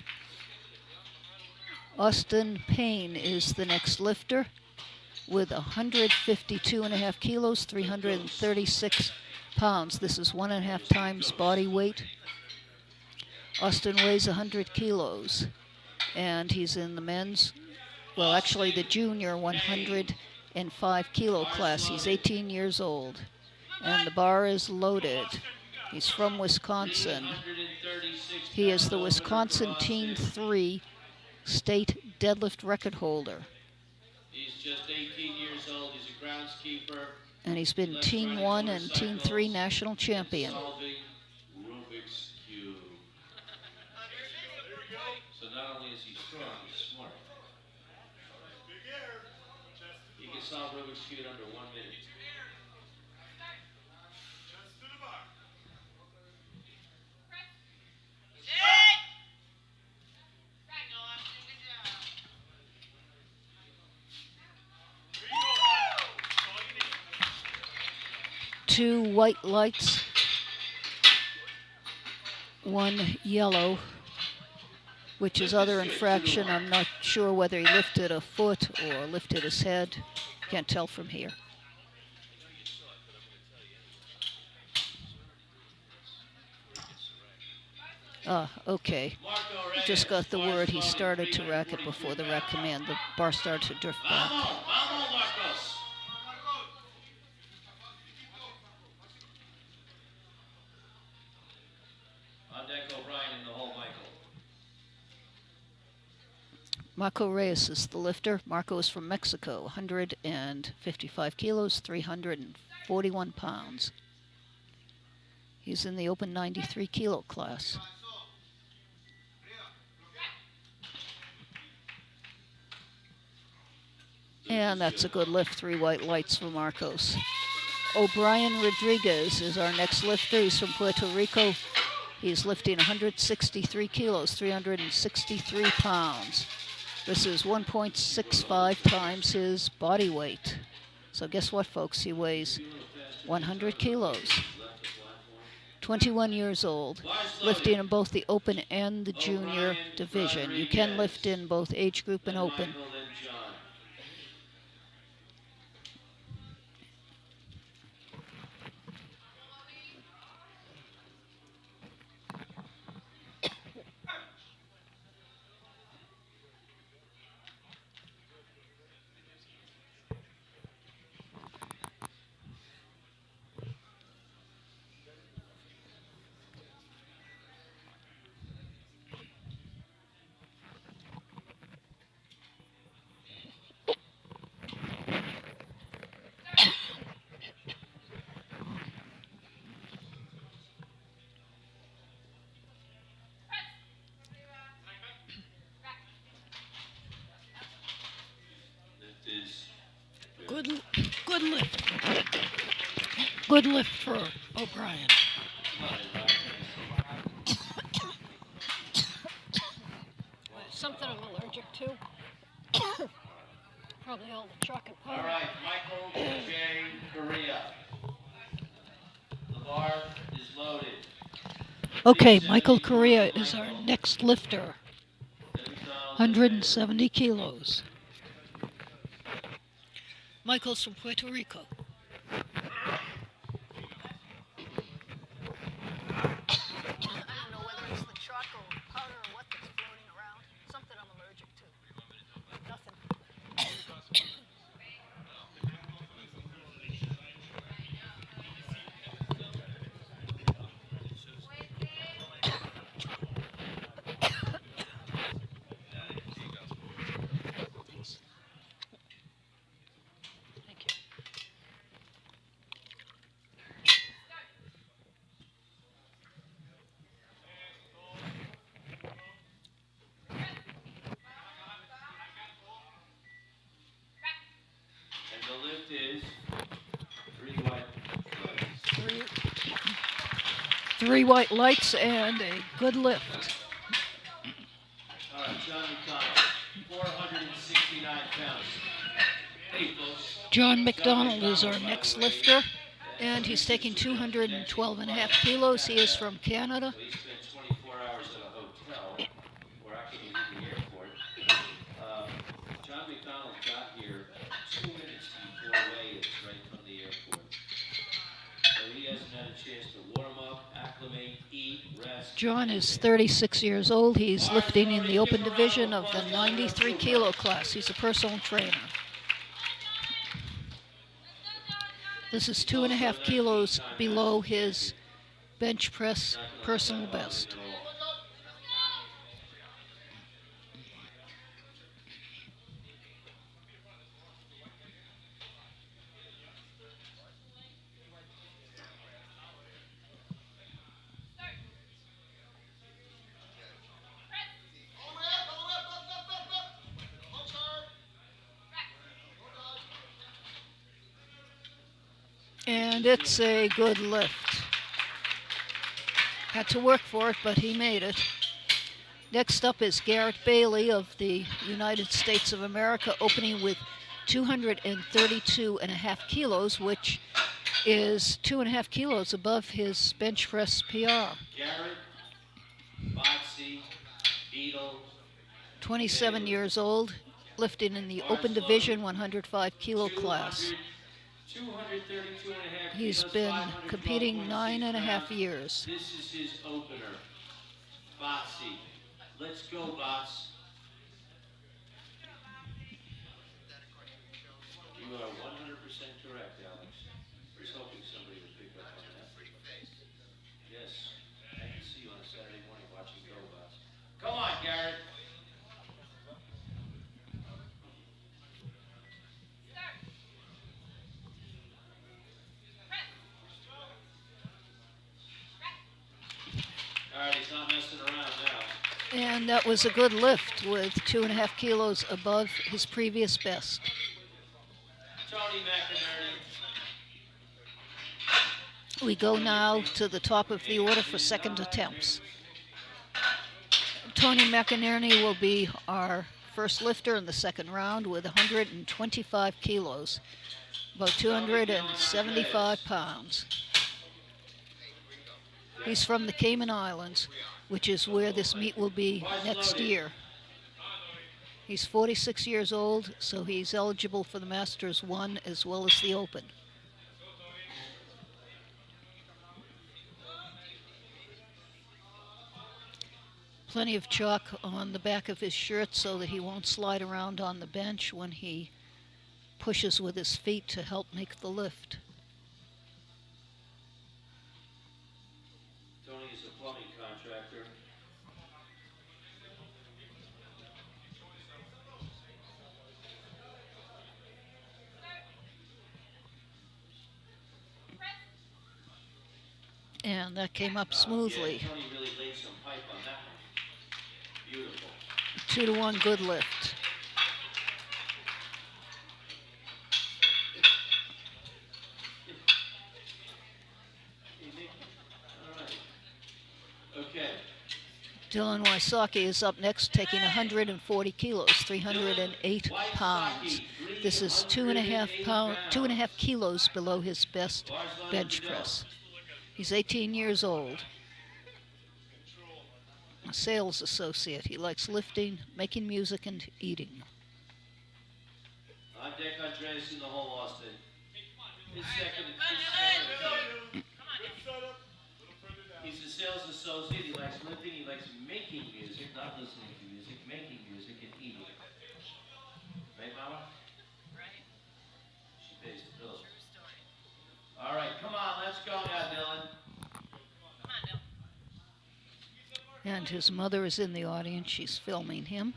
Austin Payne is the next lifter with 152.5 kilos, 336 pounds. This is 1.5 times body weight. Austin weighs 100 kilos, and he's in the men's, well, actually the junior 105 kilo class. He's 18 years old, and the bar is loaded. He's from Wisconsin. He is the Wisconsin Team 3 state deadlift record holder. He's just 18 years old. He's a groundskeeper. And he's been Team 1 and Team 3 national champion. Solving Rubik's Cube. So not only is he strong, he's smart. He can solve Rubik's Cube under 1 minute. Two white lights, 1 yellow, which is other infraction. I'm not sure whether he lifted a foot or lifted his head. Can't tell from here. Okay. Just got the word he started to rack it before the rack command. The bar started to drift back. Marco Reyes is the lifter. Marco is from Mexico, 155 kilos, 341 pounds. He's in the open 93 kilo class. And that's a good lift, 3 white lights for Marcos. O'Brien Rodriguez is our next lifter. He's from Puerto Rico. He's lifting 163 kilos, 363 pounds. This is 1.65 times his body weight. So guess what, folks? He weighs 100 kilos. 21 years old, lifting in both the open and the junior division. You can lift in both age group and open. Good lift. Good lift for O'Brien. Something I'm allergic to. Probably all the chocolate powder. All right, Michael J. Correa. The bar is loaded. Okay, Michael Correa is our next lifter. 170 kilos. Michael's from Puerto Rico. I don't know whether it's the chocolate powder or what that's floating around. Something I'm allergic to. Nothing. The lift is 3 white lights. 3 white lights and a good lift. All right, John McDonald, 469 pounds. Hey, folks. John McDonald is our next lifter, and he's taking 212 and a half kilos. He is from Canada. He spent 24 hours at a hotel, or actually in the airport. John McDonald got here 2 minutes before weigh-ins right from the airport. So he hasn't had a chance to warm up, acclimate, eat, rest. John is 36 years old. He's lifting in the open division of the 93 kilo class. He's a personal trainer. This is 2.5 kilos below his bench press personal best. And it's a good lift. Had to work for it, but he made it. Next up is Garrett Bailey of the United States of America, opening with 232 and a half kilos, which is 2.5 kilos above his bench press PR. Garrett, Botsy, Beetle. 27 years old, lifting in the open division 105 kilo class. 232 and a half He's kilos, been 512.6 competing 9.5 pounds. years. This is his opener. Botsy. Let's go, Bots. You are 100% correct, Alex. I was hoping somebody would pick up on that. Yes, I can see you on a Saturday morning watching Go, Bots. Come on, Garrett. And that was a good lift with 2.5 kilos above his previous best. Tony McInerney. We go now to the top of the order for second attempts. Tony McInerney will be our first lifter in the second round with 125 kilos, about 275 pounds. He's from the Cayman Islands, which is where this meet will be next year. He's 46 years old, so he's eligible for the Masters 1 as well as the Open. Plenty of chalk on the back of his shirt so that he won't slide around on the bench when he pushes with his feet to help make the lift. Tony is a plumbing contractor. And that came up smoothly. Yeah, Tony really laid some pipe on that one. Beautiful. 2-to-1 good lift. All right. Okay. Dylan Wysocki is up next, taking 140 kilos, 308 pounds. This is 2.5 kilos below his best bench press. He's 18 years old. A sales associate. He likes lifting, making music, and eating. On deck, Andreas in the hole, Austin. His second. He's a sales associate. He likes lifting. He likes making music, not listening to music, making music and eating. Right, Mama? Right. She pays the bills. All right, come on, let's go now, Dylan. And his mother is in the audience. She's filming him,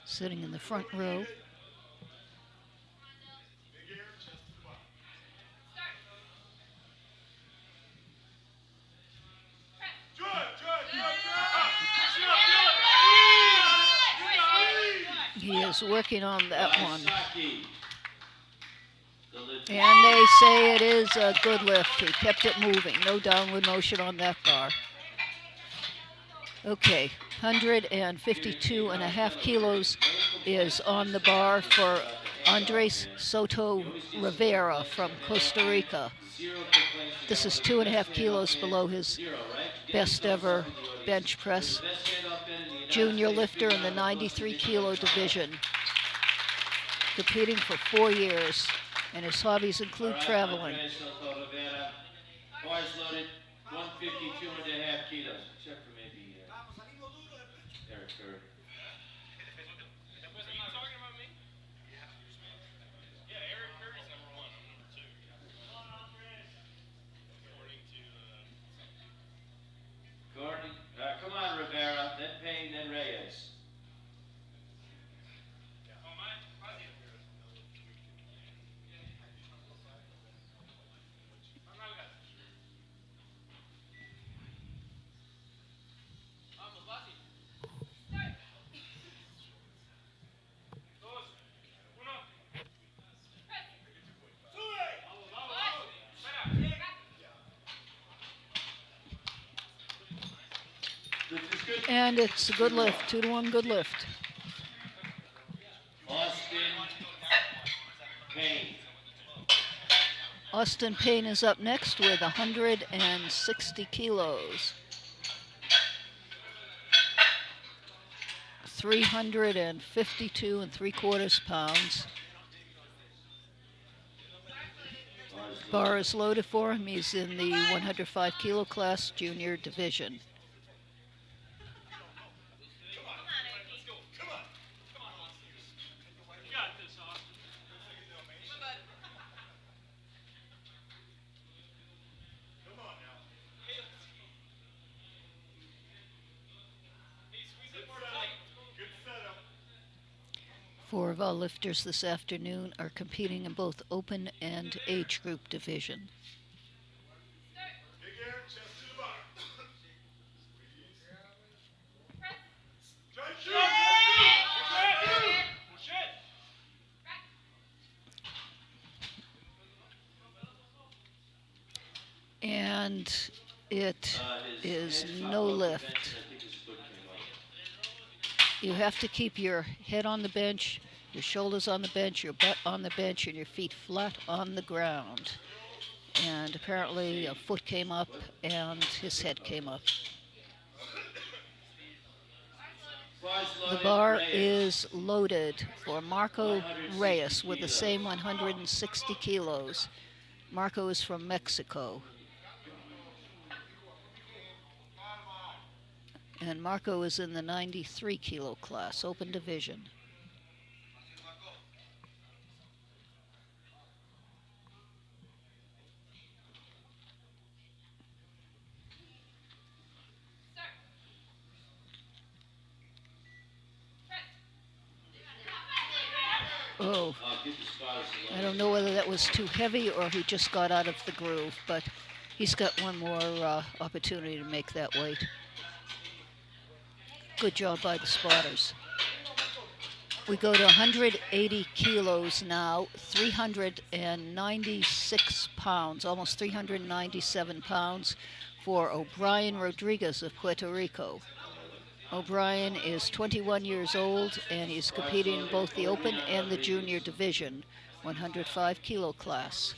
sitting in the front row. He is working on that one. And they say it is a good lift. He kept it moving. No downward motion on that bar. Okay, 152.5 kilos is on the bar for Andres Soto Rivera from Costa Rica. This is 2.5 kilos below his best ever bench press. Junior lifter in the 93 kilo division. Competing for 4 years, and his hobbies include traveling. Bars loaded, 152.5 kilos, except for maybe Eric Curry. Was he talking about me? Yeah, Eric Curry's number 1. I'm number 2. According to Come on, Rivera, then Payne, then Reyes. And it's a good lift, 2-to-1 good lift. Austin Payne. Austin Payne is up next with 160 kilos. 352.75 pounds. Bar is loaded for him. He's in the 105 kilo class junior division. Four of our lifters this afternoon are competing in both open and age group division. and it is no lift. You have to keep your head on the bench, your shoulders on the bench, your butt on the bench, and your feet flat on the ground. And apparently a foot came up and his head came up. The bar is loaded for Marco Reyes with the same 160 kilos. Marco is from Mexico. And Marco is in the 93 kilo class, open division. Oh, I don't know whether that was too heavy or he just got out of the groove, but he's got one more opportunity to make that weight. Good job by the spotters. We go to 180 kilos now, 396 pounds, almost 397 pounds for O'Brien Rodriguez of Puerto Rico. O'Brien is 21 years old and he's competing in both the open and the junior division, 105 kilo class.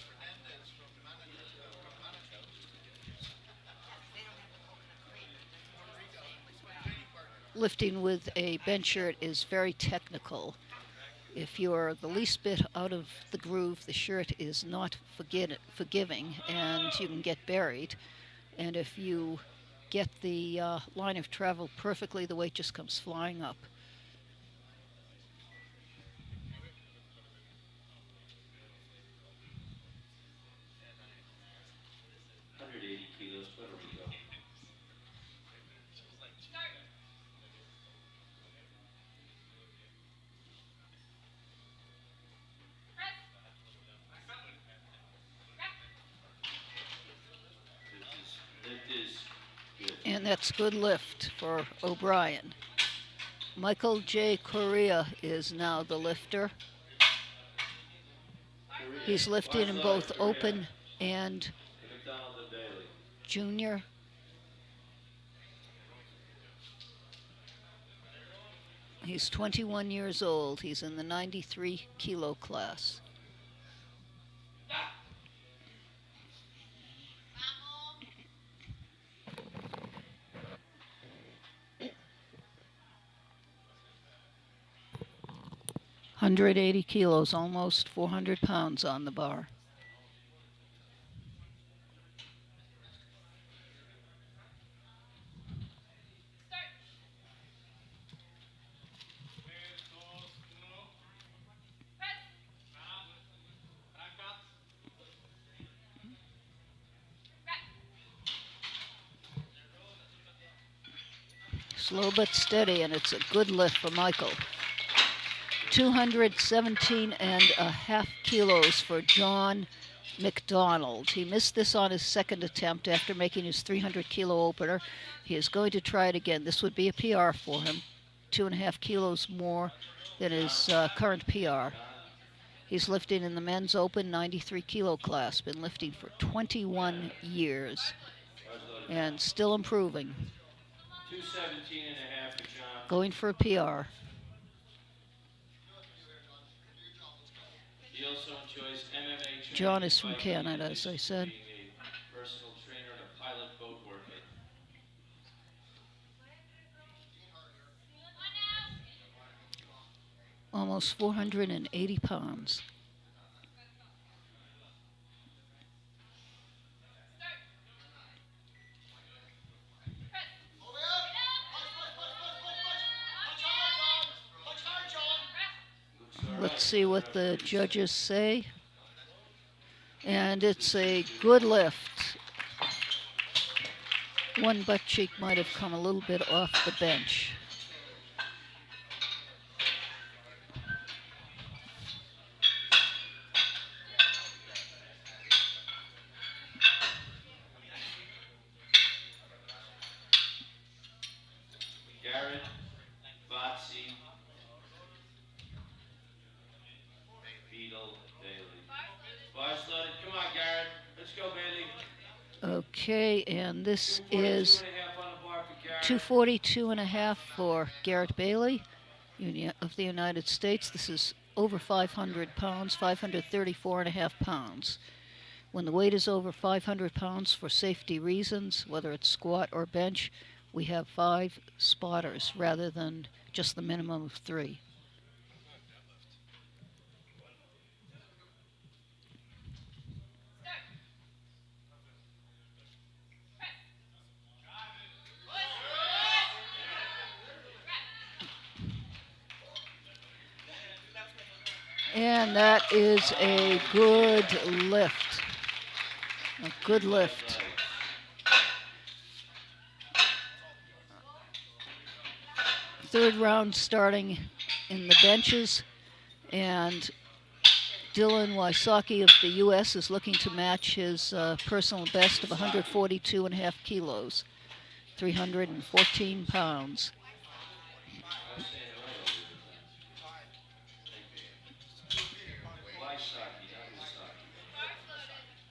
Lifting with a bench shirt is very technical. If you're the least bit out of the groove, the shirt is not forgiving and you can get buried. And if you get the line of travel perfectly, the weight just comes flying up. And that's good lift for O'Brien. Michael J. Correa is now the lifter. He's lifted in both open and junior. He's 21 years old. He's in the 93 kilo class. $180 kilos, almost 400 pounds on the bar. Slow but steady, and it's a good lift for Michael. 217.5 kilos for John McDonald. He missed this on his second attempt after making his 300 kilo opener. He is going to try it again. This would be a PR for him. 2.5 kilos more than his current PR. He's lifting in the men's open 93 kilo class. Been lifting for 21 years and still improving. 217.5 for John. Going for a PR. He also enjoys MMA John is from Canada, as I said. Being a personal trainer and a pilot boat worker. Almost 480 pounds. Let's see what the judges say. And it's a good lift. One butt cheek might have come a little bit off the bench. Garrett, Botsy, Beetle, Bailey. Bars loaded. Come on, Garrett. Let's go, Bailey. Okay, and this is 242.5 for Garrett Bailey of the United States. This is over 500 pounds, 534.5 pounds. When the weight is over 500 pounds for safety reasons, whether it's squat or bench, we have 5 spotters rather than just the minimum of 3. And that is a good lift. A good lift. Third round starting in the benches, and Dylan Wysocki of the U.S. is looking to match his personal best of 142.5 kilos, 314 pounds.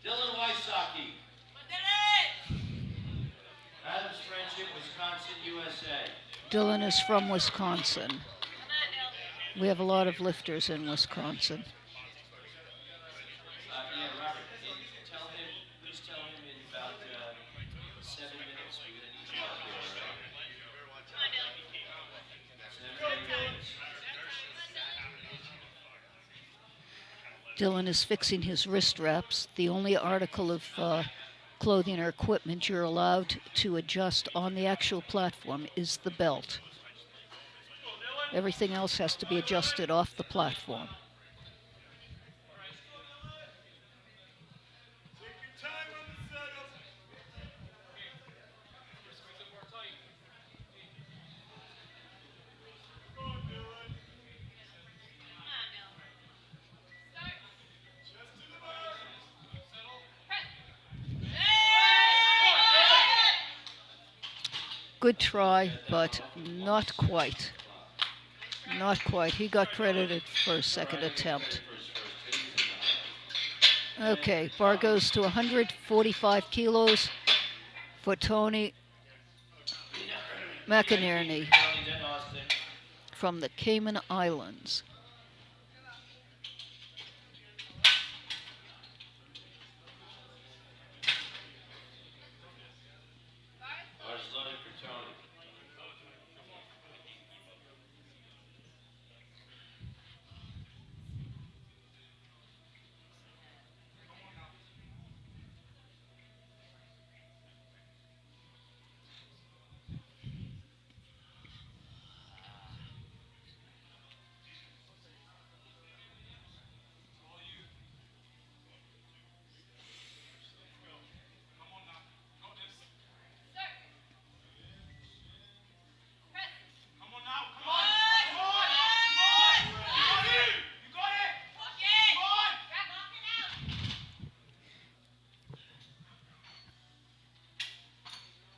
Dylan Wysocki. Adams Friendship, Wisconsin, USA. Dylan is from Wisconsin. We have a lot of lifters in Wisconsin. Yeah, Robert, please tell him in about 7 minutes we're going to need you out there, all right? 7 minutes. Dylan is fixing his wrist wraps. The only article of clothing or equipment you're allowed to adjust on the actual platform is the belt. Everything else has to be adjusted off the platform. Good try, but not quite. Not quite. He got credited for a second attempt. Okay, bar goes to 145 kilos for Tony McInerney from the Cayman Islands.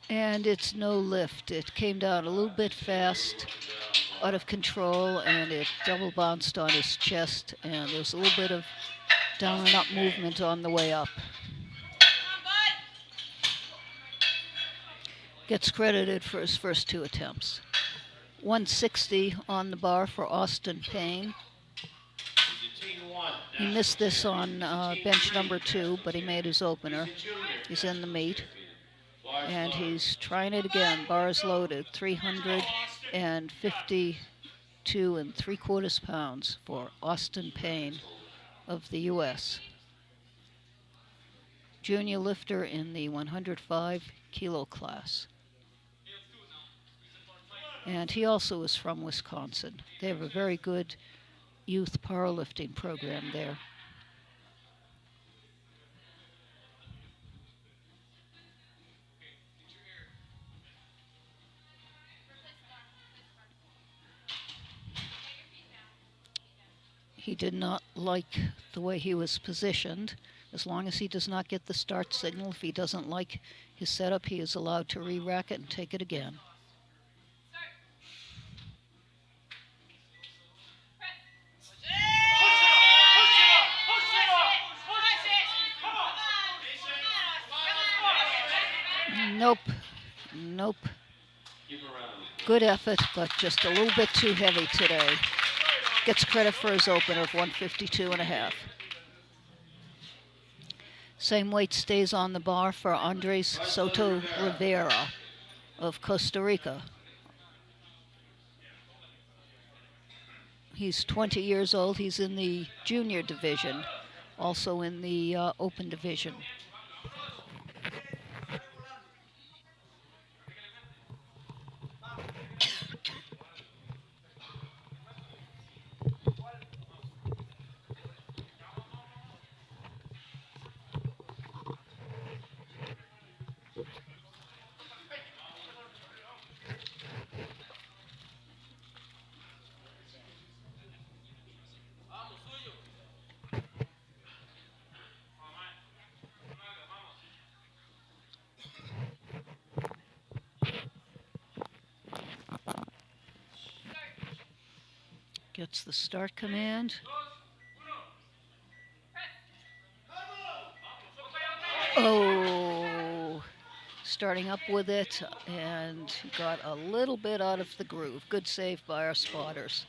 And it's no lift. It came down a little bit fast, out of control, and it double bounced on his chest, and there's a little bit of down and up movement on the way up. Gets credited for his first 2 attempts. 160 on the bar for Austin Payne. He missed this on bench number 2, but he made his opener. He's in the meet. And he's trying it again. Bars loaded, 352 3/4 pounds for Austin Payne of the U.S. Junior lifter in the 105 kilo class. And he also is from Wisconsin. They have a very good youth powerlifting program there. He did not like the way he was positioned. As long as he does not get the start signal, if he doesn't like his setup, he is allowed to re-rack it and take it again. Nope. Nope. Give him a round of applause. Good effort, but just a little bit too heavy today. Gets credit for his opener of 152.5. Same weight stays on the bar for Andres Soto Rivera of Costa Rica. He's 20 years old. He's in the junior division, also in the open division. Gets the start command. Oh, starting up with it and got a little bit out of the groove. Good save by our spotters.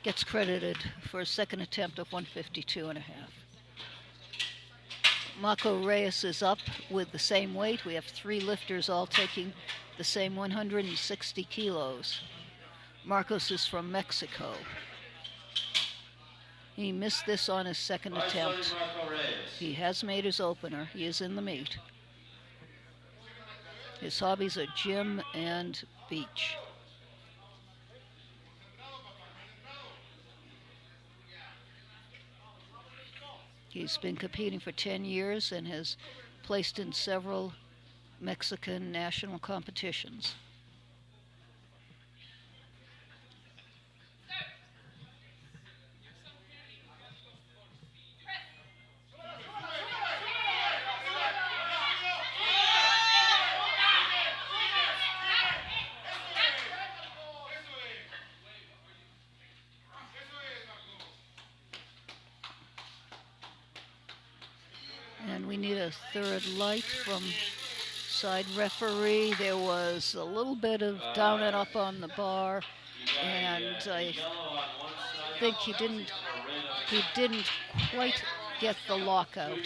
Gets credited for a second attempt of 152.5. Marco Reyes is up with the same weight. We have 3 lifters all taking the same 160 kilos. Marcos is from Mexico. He missed this on his second attempt. He has made his opener. He is in the meet. His hobbies are gym and beach. He's been competing for 10 years and has placed in several Mexican national competitions. And we need a third light from side referee. There was a little bit of down and up on the bar, and I think he didn't quite get the lockout.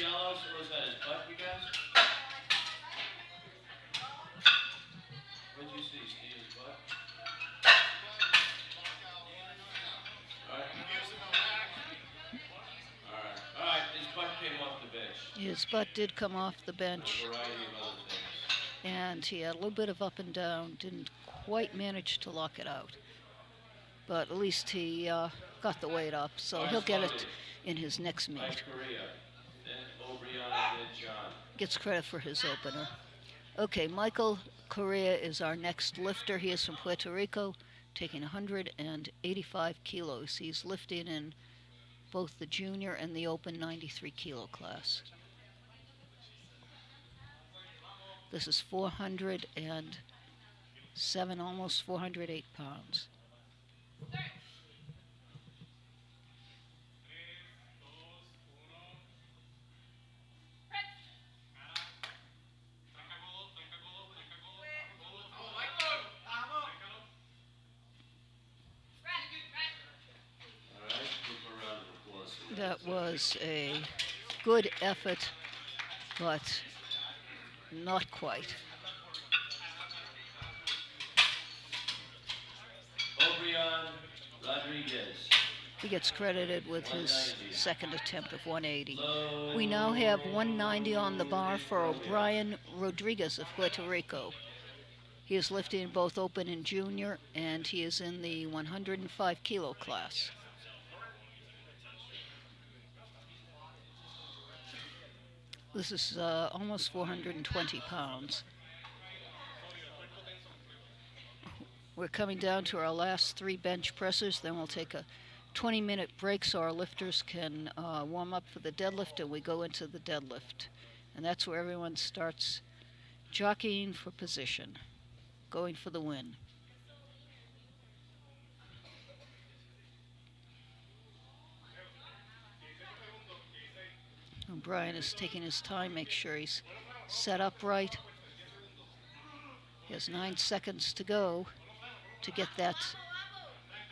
His butt did come off the bench, and he had a little bit of up and down, didn't quite manage to lock it out. But at least he got the weight up, so he'll get it in his next meet. Gets credit for his opener. Okay, Michael Correa is our next lifter. He is from Puerto Rico, taking 185 kilos. He's lifting in both the junior and the open 93 kilo class. This is 407, almost 408 pounds. That was a good effort, but not quite. He gets credited with his second attempt of 180. We now have 190 on the bar for O'Brien Rodriguez of Puerto Rico. He is lifting in both open and junior, and he is in the 105 kilo class. This is almost 420 pounds. We're coming down to our last 3 bench presses, then we'll take a 20-minute break so our lifters can warm up for the deadlift, and we go into the deadlift. And that's where everyone starts jockeying for position, going for the win. Brian is taking his time, make sure he's set up right. He has 9 seconds to go to get that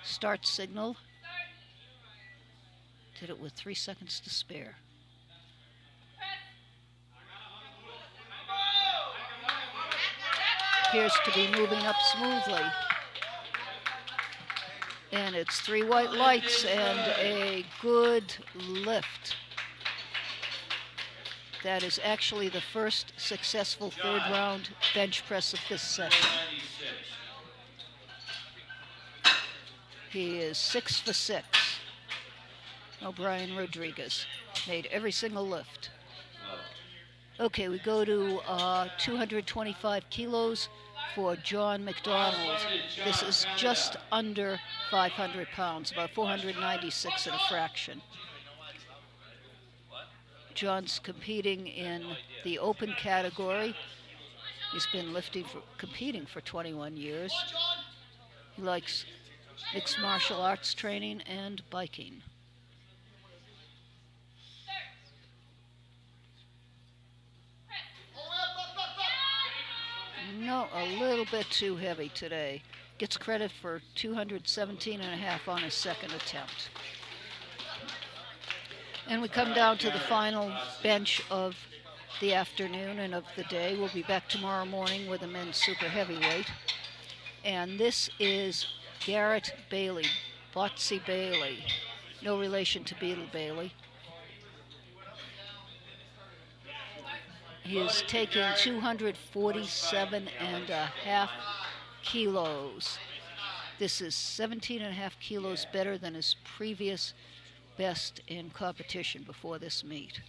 start signal. Did it with 3 seconds to spare. Appears to be moving up smoothly. And it's 3 white lights and a good lift. That is actually the first successful third round bench press of this session. He is 6 for 6. O'Brien Rodriguez made every single lift. Okay, we go to 225 kilos for John McDonald. This is just under 500 pounds, about 496 and a fraction. John's competing in the open category. He's been competing for 21 years. He likes mixed martial arts training and biking. No, a little bit too heavy today. Gets credit for 217 and a half on his second attempt. And we come down to the final bench of the afternoon and of the day. We'll be back tomorrow morning with a men's super heavyweight. And this is Garrett Bailey, Botsy Bailey. No relation to Beetle Bailey. He is taking 247 and a half kilos. This is 17 and a half kilos better than his previous best in competition before this meet.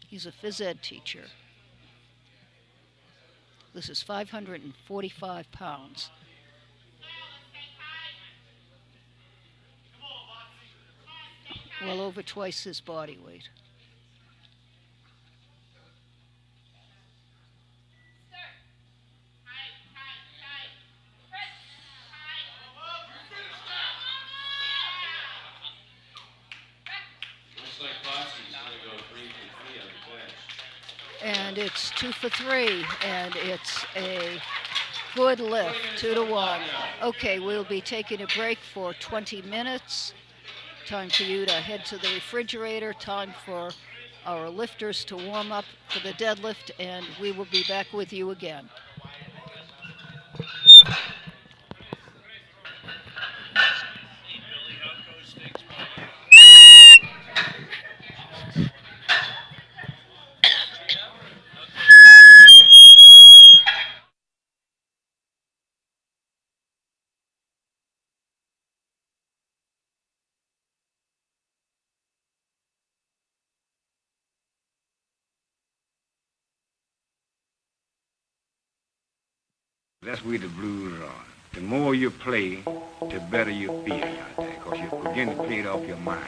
He's a phys ed teacher. This is 545 pounds. Well over twice his body weight. And it's 2 for 3, and it's a good lift, 2 to 1. Okay, we'll be taking a break for 20 minutes. Time for you to head to the refrigerator, time for our lifters to warm up for the deadlift, and we will be back with you again. That's where the blues are. The more you play, the better you feel out there, because you begin to play it off your mind.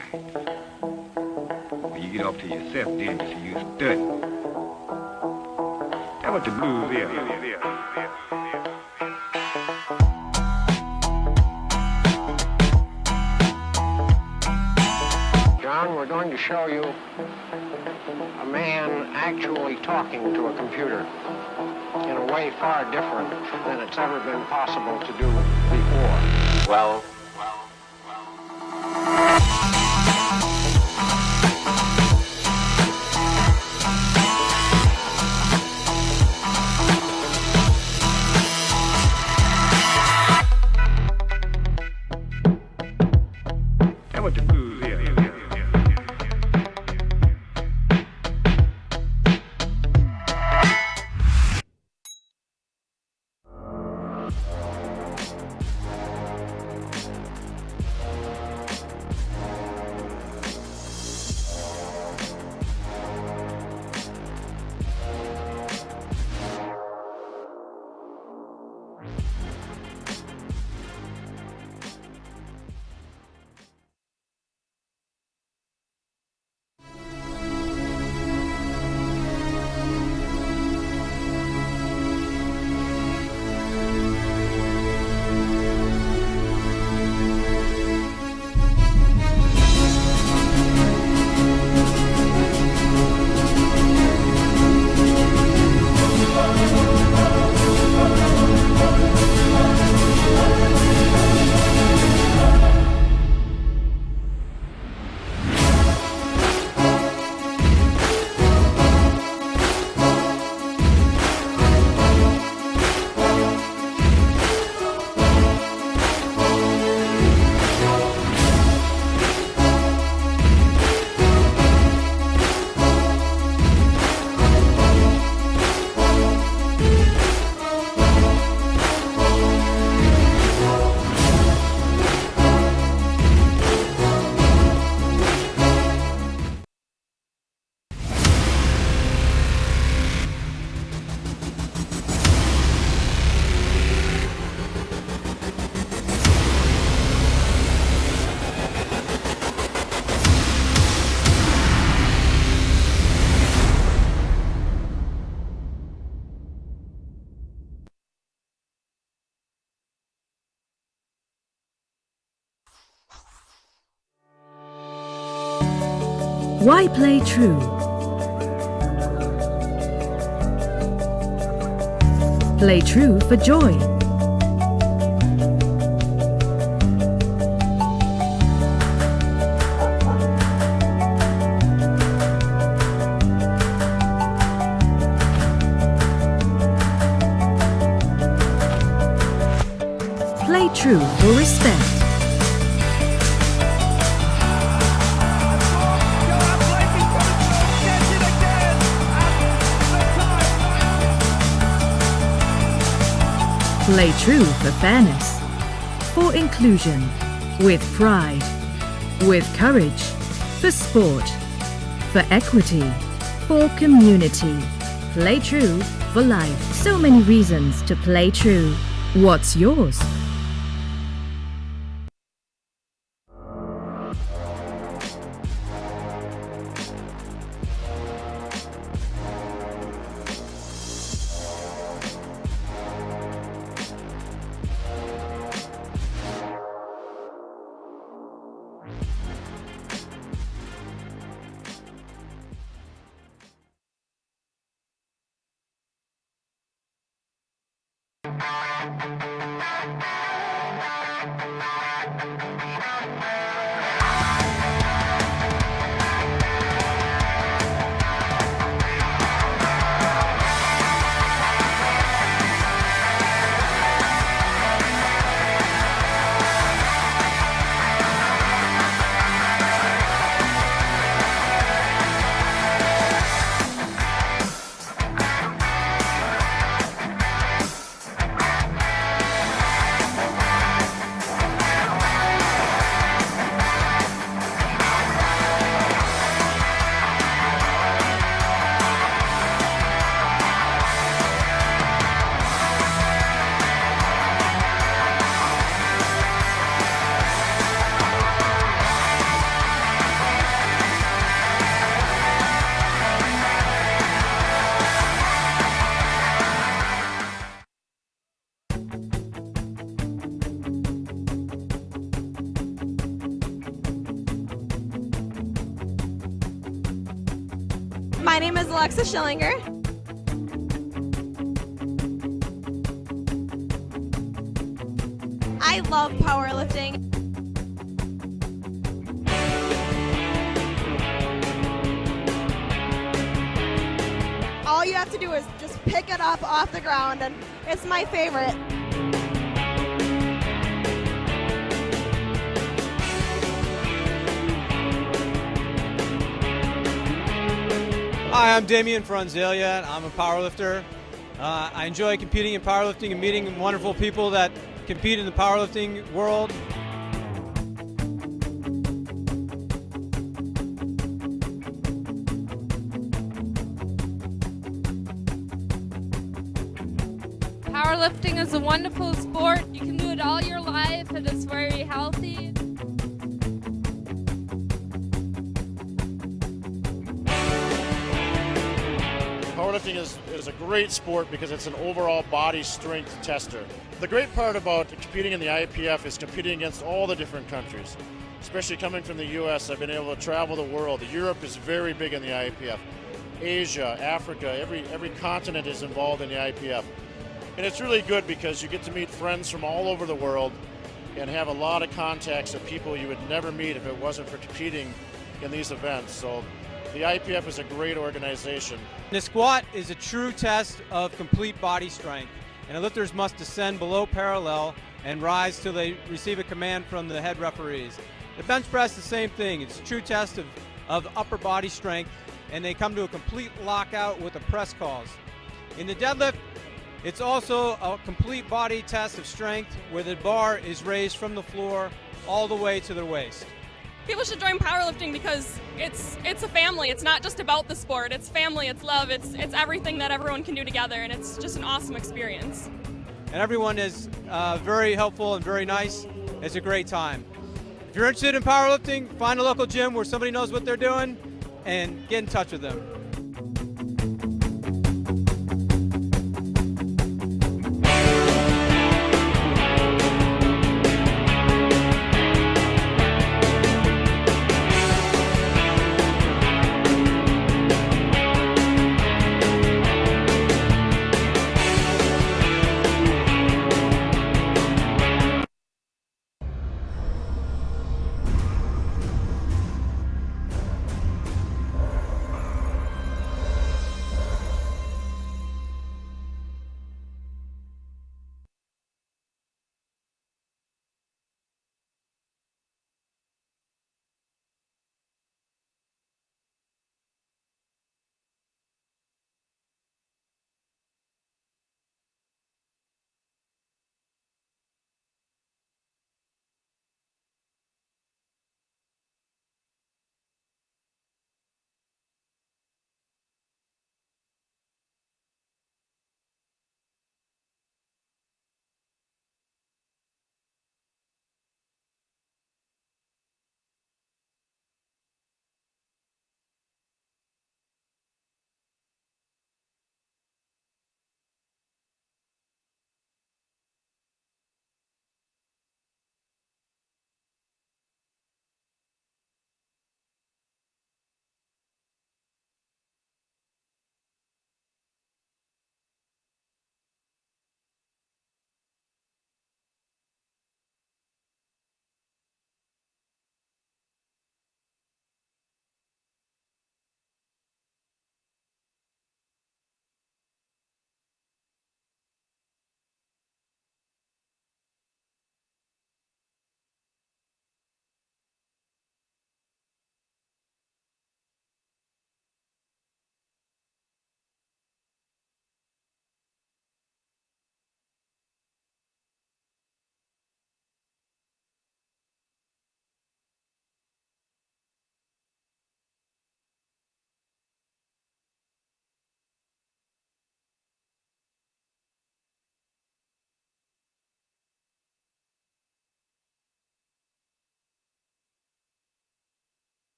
When you get off to yourself, then you study. That's what the blues is. John, we're going to show you a man actually talking to a computer in a way far different than it's ever been possible to do before. Well. That's what the blues is. Why play true? Play true for joy. Play true for respect. Play true for fairness, for inclusion, with pride, with courage, for sport, for equity, for community. Play true for life. So many reasons to play true. What's yours? My name is Alexa Schillinger. I love powerlifting. All you have to do is just pick it up off the ground, and it's my favorite. Hi, I'm Damian Franzelia, and I'm a powerlifter. I enjoy competing in powerlifting and meeting wonderful people that compete in the powerlifting world. Powerlifting is a wonderful sport. You can do it all your life. It is very healthy. Powerlifting is a great sport because it's an overall body strength tester. The great part about competing in the IPF is competing against all the different countries. Especially coming from the US, I've been able to travel the world. Europe is very big in the IPF. Asia, Africa, every continent is involved in the IPF. And it's really good because you get to meet friends from all over the world and have a lot of contacts of people you would never meet if it wasn't for competing in these events. So the IPF is a great organization. The squat is a true test of complete body strength, and the lifters must descend below parallel and rise till they receive a command from the head referees. The bench press, the same thing. It's a true test of upper body strength, and they come to a complete lockout with the press calls. In the deadlift, it's also a complete body test of strength where the bar is raised from the floor all the way to the waist. People should join powerlifting because it's a family. It's not just about the sport. It's family, it's love, it's everything that everyone can do together, and it's just an awesome experience. And everyone is very helpful and very nice. It's a great time. If you're interested in powerlifting, find a local gym where somebody knows what they're doing and get in touch with them.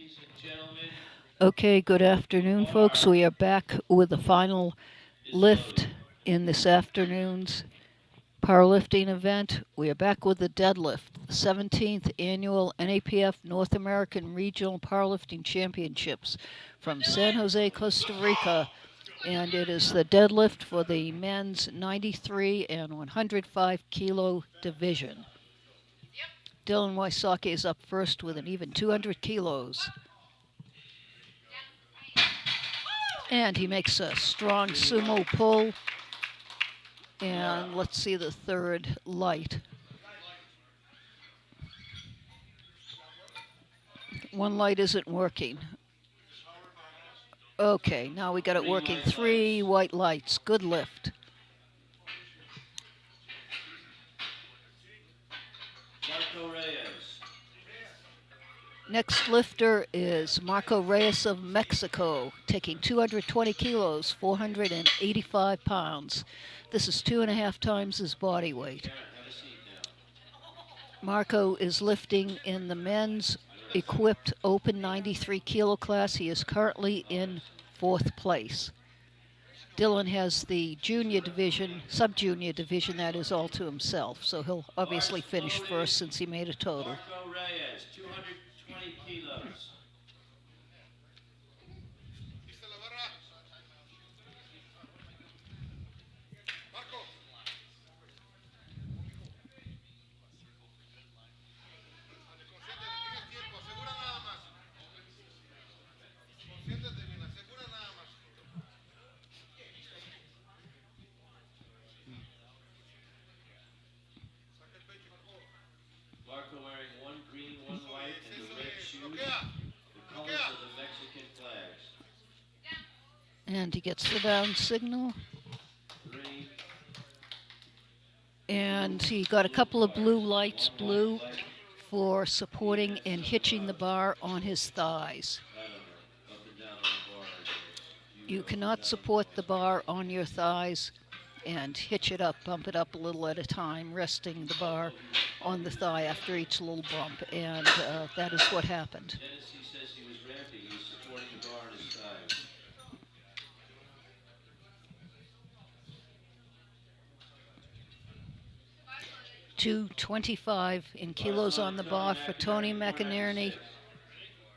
ladies and gentlemen. Okay, good afternoon, folks. We are back with the final lift in this afternoon's powerlifting event. We are back with the deadlift, the 17th annual NAPF North American Regional Powerlifting Championships from San Jose, Costa Rica. And it is the deadlift for the men's 93 and 105 kilo division. Dylan Wysocki is up first with an even 200 kilos. And he makes a strong sumo pull. And let's see the third light. One light isn't working. Okay, now we got it working. 3 white lights. Good lift. Marco Reyes. Next lifter is Marco Reyes of Mexico, taking 220 kilos, 485 pounds. This is 2.5 times his body weight. Marco is lifting in the men's equipped open 93 kilo class. He is currently in 4th place. Dylan has the junior division, sub-junior division, that is all to himself. So he'll obviously finish first since he made a total. Marco Reyes, 220 kilos. Marco wearing one green, one white, and the red shoes, the colors of the Mexican flags. And he gets the down signal. 3. And he got a couple of blue lights, blue for supporting and hitching the bar on his thighs. Up and down on the bar, I guess. You cannot support the bar on your thighs and hitch it up, bump it up a little at a time, resting the bar on the thigh after each little bump, and that is what happened. Dennis, he says he was ramping. He was supporting the bar on his side. $225 in kilos on the bar for Tony McInerney.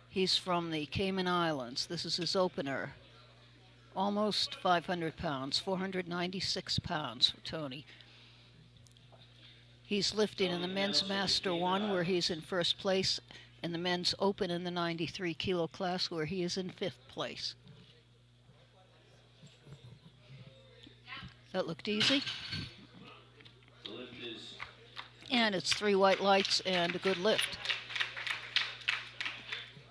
He's from the Cayman Islands. This is his opener. Almost 500 pounds, 496 pounds for Tony. He's lifting in the men's Master 1, where he's in 1st place, and the men's Open in the 93 kilo class, where he is in 5th place. That looked easy. The lift is And it's 3 white lights and a good lift.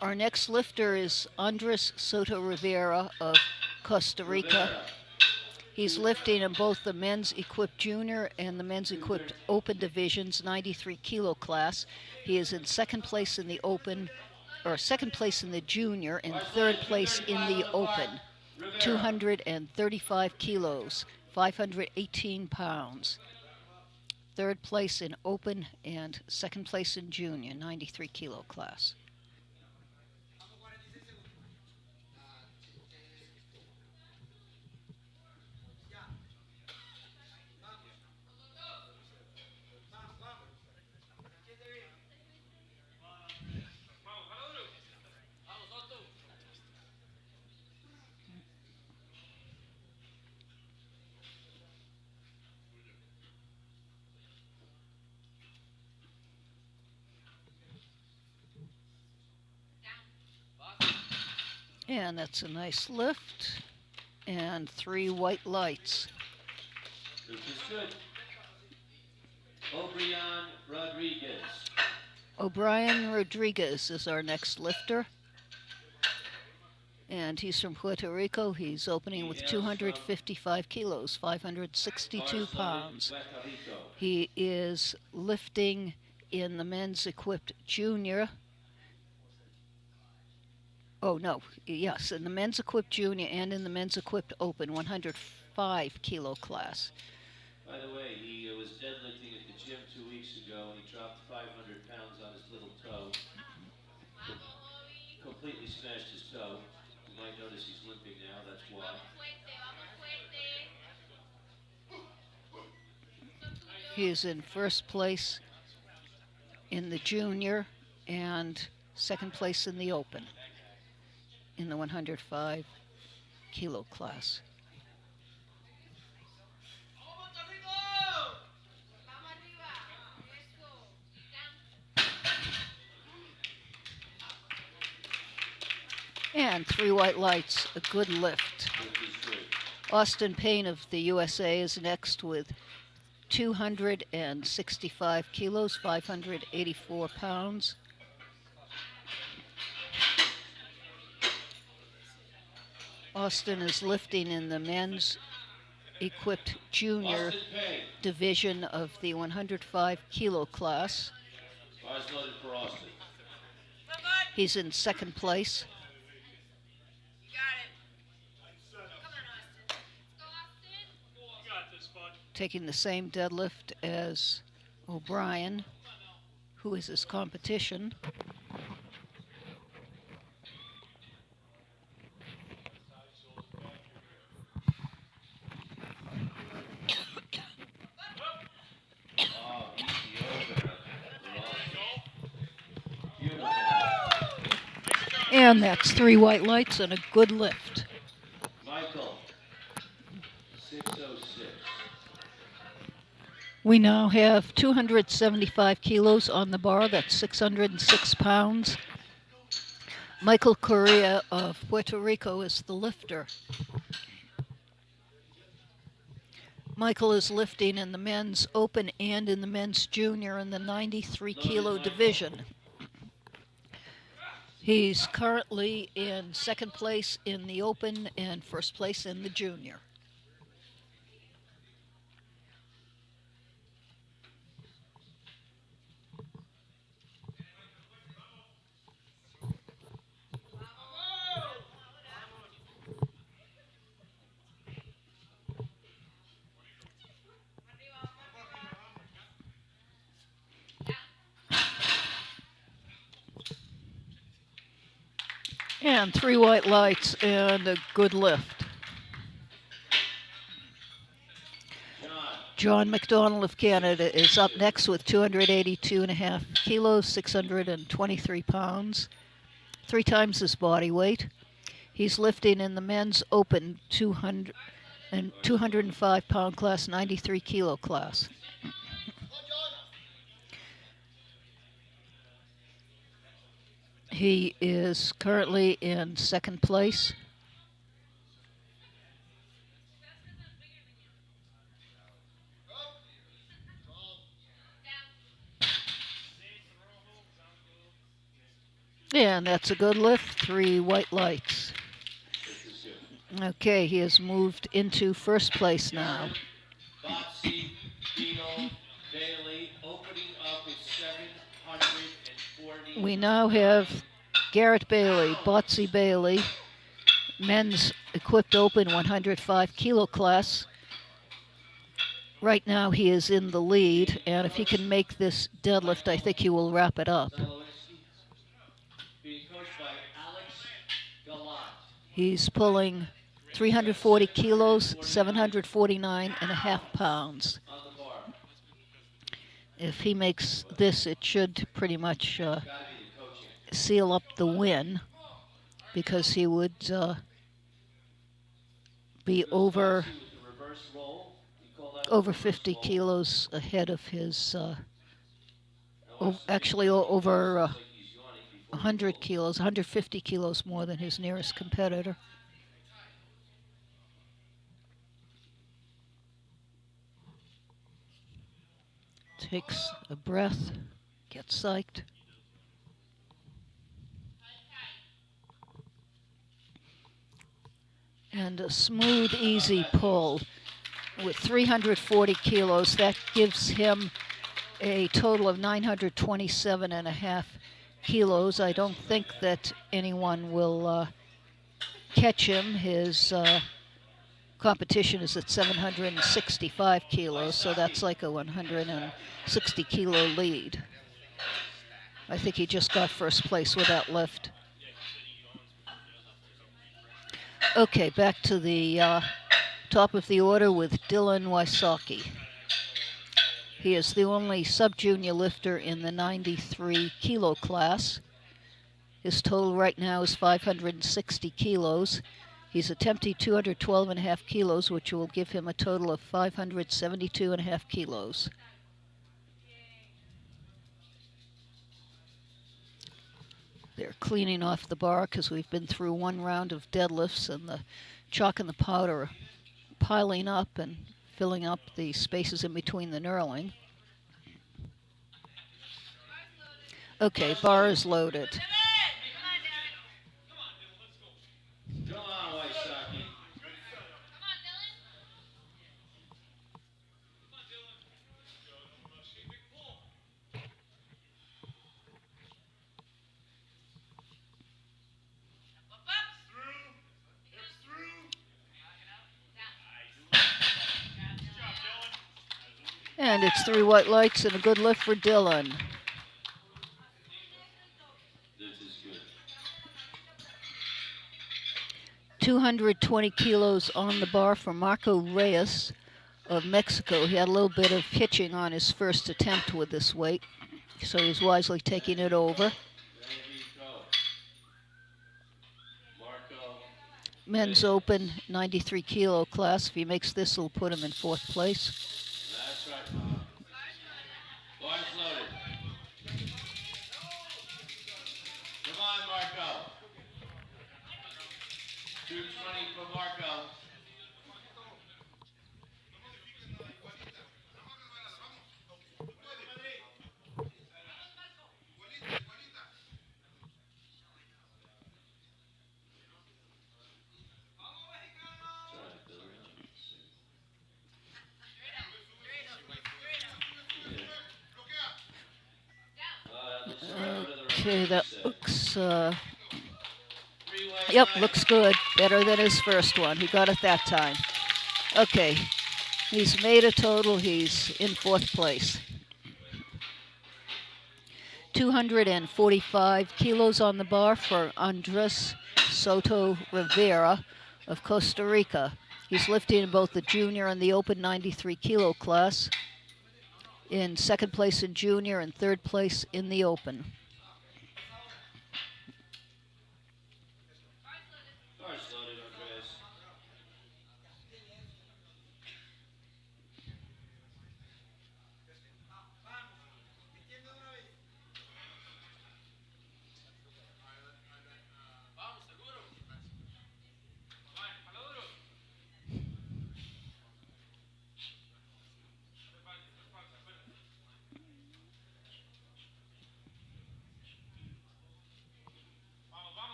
Our next lifter is Andres Soto Rivera of Costa Rica. He's lifting in both the men's equipped junior and the men's equipped open divisions, 93 kilo class. He is in 2nd place in the open, or 2nd place in the junior and 3rd place in the open. 235 kilos, 518 pounds. 3rd place in open and 2nd place in junior, 93 kilo class. And that's a nice lift. And 3 white lights. This is good. O'Brien Rodriguez. O'Brien Rodriguez is our next lifter. And he's from Puerto Rico. He's opening with 255 kilos, 562 pounds. He is lifting in the men's equipped junior. Oh, no. Yes, in the men's equipped junior and in the men's equipped open 105 kilo class. By the way, he was deadlifting at the gym 2 weeks ago and he dropped 500 pounds on his little toe. smashed his toe. You might notice he's limping now, that's why. He is in first place in the junior and second place in the open in the 105 kilo class. And 3 white lights, a good lift. Austin Payne of the USA is next with 265 kilos, 584 pounds. Austin is lifting in the men's equipped junior division of the 105 kilo class. Bars loaded for Austin. He's in second place. Taking the same deadlift as O'Brien, who is his competition. And that's 3 white lights and a good lift. Michael, 606. We now have 275 kilos on the bar. That's 606 pounds. Michael Correa of Puerto Rico is the lifter. Michael is lifting in the men's open and in the men's junior in the 93 kilo division. He's currently in second place in the open and first place in the junior. And 3 white lights and a good lift. John McDonald of Canada is up next with 282.5 kilos, 623 pounds, 3 times his body weight. He's lifting in the men's open 205 pound class, 93 kilo class. He is currently in second place. And that's a good lift, 3 white lights. Okay, he has moved into first place now. Botsy, Beetle, Bailey, opening up with 740. We now have Garrett Bailey, Botsy Bailey, men's equipped open 105 kilo class. Right now he is in the lead, and if he can make this deadlift, I think he will wrap it up. Being coached by Alex Gallant. He's pulling 340 kilos, 749.5 pounds. If he makes this, it should pretty much seal up the win, because he would be over 50 kilos ahead of his, actually over 100 kilos, 150 kilos more than his nearest competitor. Takes a breath, gets psyched. And a smooth, easy pull with 340 kilos. That gives him a total of 927.5 kilos. I don't think that anyone will catch him. His competition is at 765 kilos, so that's like a 160 kilo lead. I think he just got first place with that lift. Okay, back to the top of the order with Dylan Wysocki. He is the only sub-junior lifter in the 93 kilo class. His total right now is 560 kilos. He's attempting 212.5 kilos, which will give him a total of 572.5 kilos. They're cleaning off the bar because we've been through one round of deadlifts, and the chalk and the powder are piling up and filling up the spaces in between the knurling. Okay, bar is loaded. Come on, Wysocki. And it's 3 white lights and a good lift for Dylan. This is good. 220 kilos on the bar for Marco Reyes of Mexico. He had a little bit of hitching on his first attempt with this weight, so he's wisely taking it over. There we go. Marco. Men's Open 93 kilo class. If he makes this, it'll put him in 4th place. That's right, Mom. Bar's loaded. Come on, Marco. 220 for Marco. Okay, that looks, yep, looks good. Better than his first one. He got it that time. Okay, he's made a total. He's in 4th place. 245 kilos on the bar for Andres Soto Rivera of Costa Rica. He's lifting in both the junior and the open 93 kilo class. In 2nd place in junior and 3rd place in the open. Bar's loaded, Andres.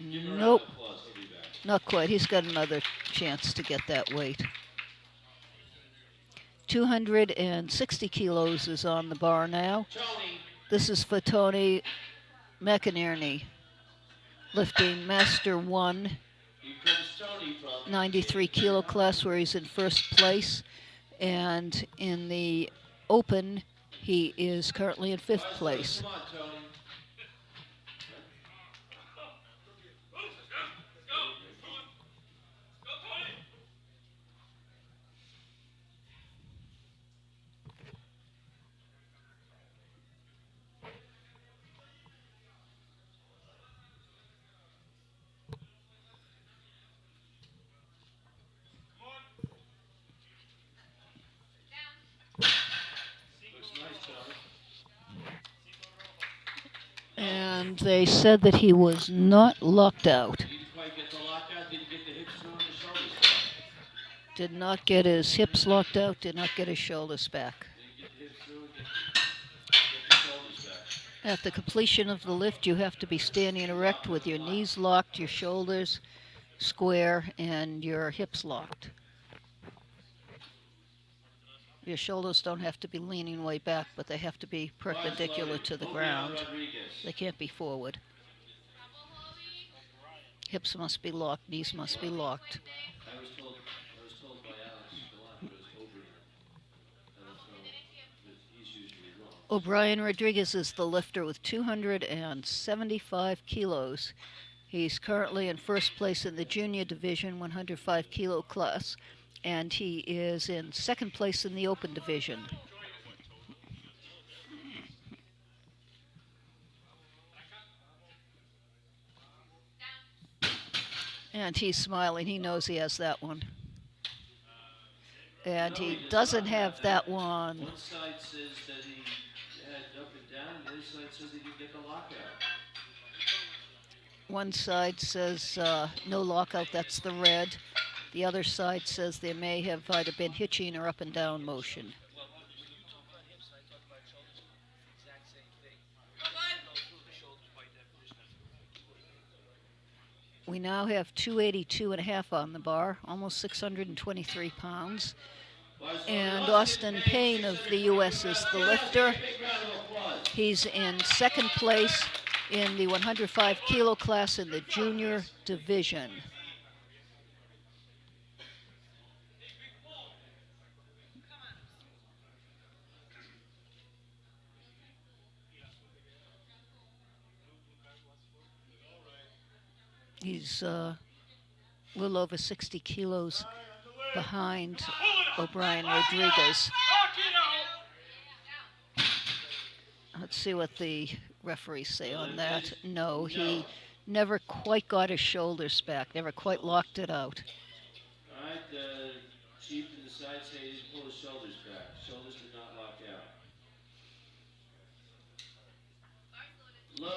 Give him a round Nope, of applause. He'll be back. not quite. He's got another chance to get that weight. 260 kilos is on the bar now. Tony. This is for Tony McInerney, lifting Master 1, Here comes Tony from 93 kilo class, where he's in 1st place. And in the open, he is currently in 5th place. Come on, Tony. Looks nice, Tony. And they said that he was not locked out. Didn't quite get the lockout, didn't get the hips through and the shoulders back. Did not get his hips locked out, did not get his shoulders back. Didn't get the hips through and get the shoulders back. At the completion of the lift, you have to be standing erect with your knees locked, your shoulders square, and your hips locked. Your shoulders don't have to be leaning way back, but they have to be perpendicular to the ground. They can't be forward. Hips must be locked, knees must be locked. I was told by Alex a lot, it was over here. I don't know, but he's usually wrong. O'Brien Rodriguez is the lifter with 275 kilos. He's currently in first place in the junior division 105 kilo class, and he is in second place in the open division. And he's smiling. He knows he has that one. And he doesn't have that one. One side says that he had up and down, the other side says he didn't get the lockout. One side says no lockout, that's the red. The other side says there may have either been hitching or up and down motion. We now have 282.5 on the bar, almost 623 pounds. And Austin Payne of the U.S. is the lifter. He's in second place in the 105 kilo class in the junior division. He's a little over 60 kilos behind O'Brien Rodriguez. Let's see what the referees say on that. No, he never quite got his shoulders back, never quite locked it out. All right, the chief and the side say he didn't pull his shoulders back. Shoulders did not lock out.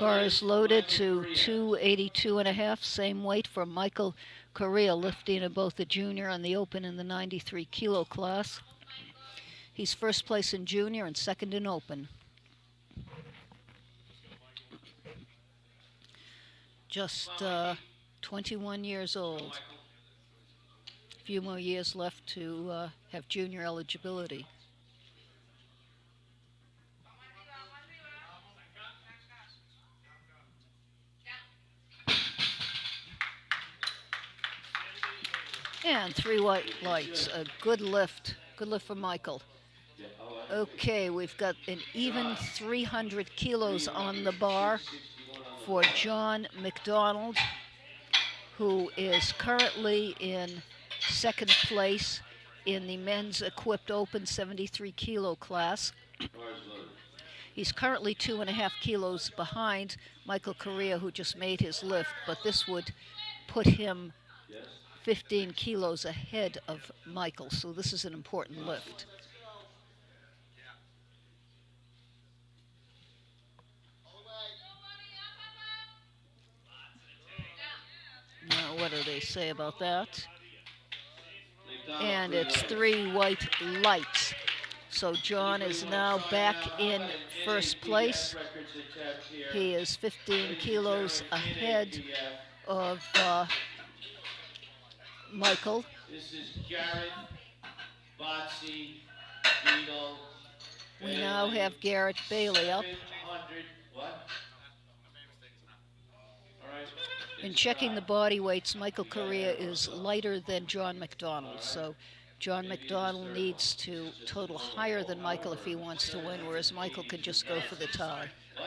Bar is loaded to 282.5, same weight for Michael Correa, lifting in both the junior and the open in the 93 kilo class. He's first place in junior and second in open. Just 21 years old. A few more years left to have junior eligibility. And 3 white lights, a good lift for Michael. Okay, we've got an even 300 kilos on the bar for John McDonald, who is currently in second place in the men's equipped open 73 kilo class. He's currently 2.5 kilos behind Michael Correa, who just made his lift, but this would put him 15 kilos ahead of Michael, so this is an important lift. Now, what do they say about that? And it's 3 white lights. So John is now back in first place. He is 15 kilos ahead of Michael. This is Garrett, Botsy, Beetle. We now have Garrett Bailey up. What? All right. In checking the body weights, Michael Correa is lighter than John McDonald. So John McDonald needs to total higher than Michael if he wants to win, whereas Michael could just go for the tie. All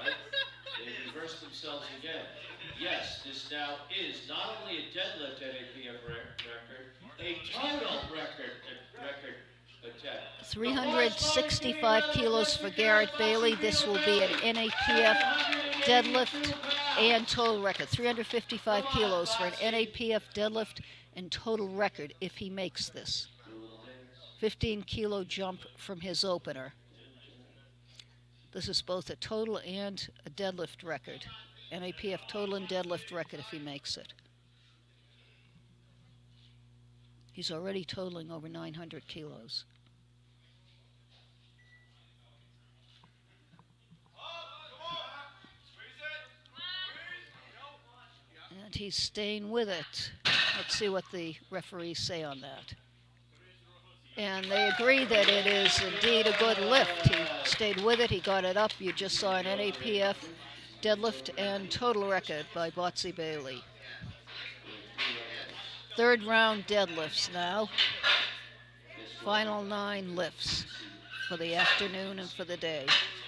right. They reversed themselves again. Yes, this now is not only a deadlift NAPF record, a total record attempt. 365 kilos for Garrett Bailey. This will be an NAPF deadlift and total record. 355 kilos for an NAPF deadlift and total record if he makes this. 15 kilo jump from his opener. This is both a total and a deadlift record. NAPF total and deadlift record if he makes it. He's already totaling over 900 kilos. And he's staying with it. Let's see what the referees say on that. And they agree that it is indeed a good lift. He stayed with it, he got it up. You just saw an NAPF deadlift and total record by Botsy Bailey. Third round deadlifts now. Final 9 lifts. for the afternoon and for the day.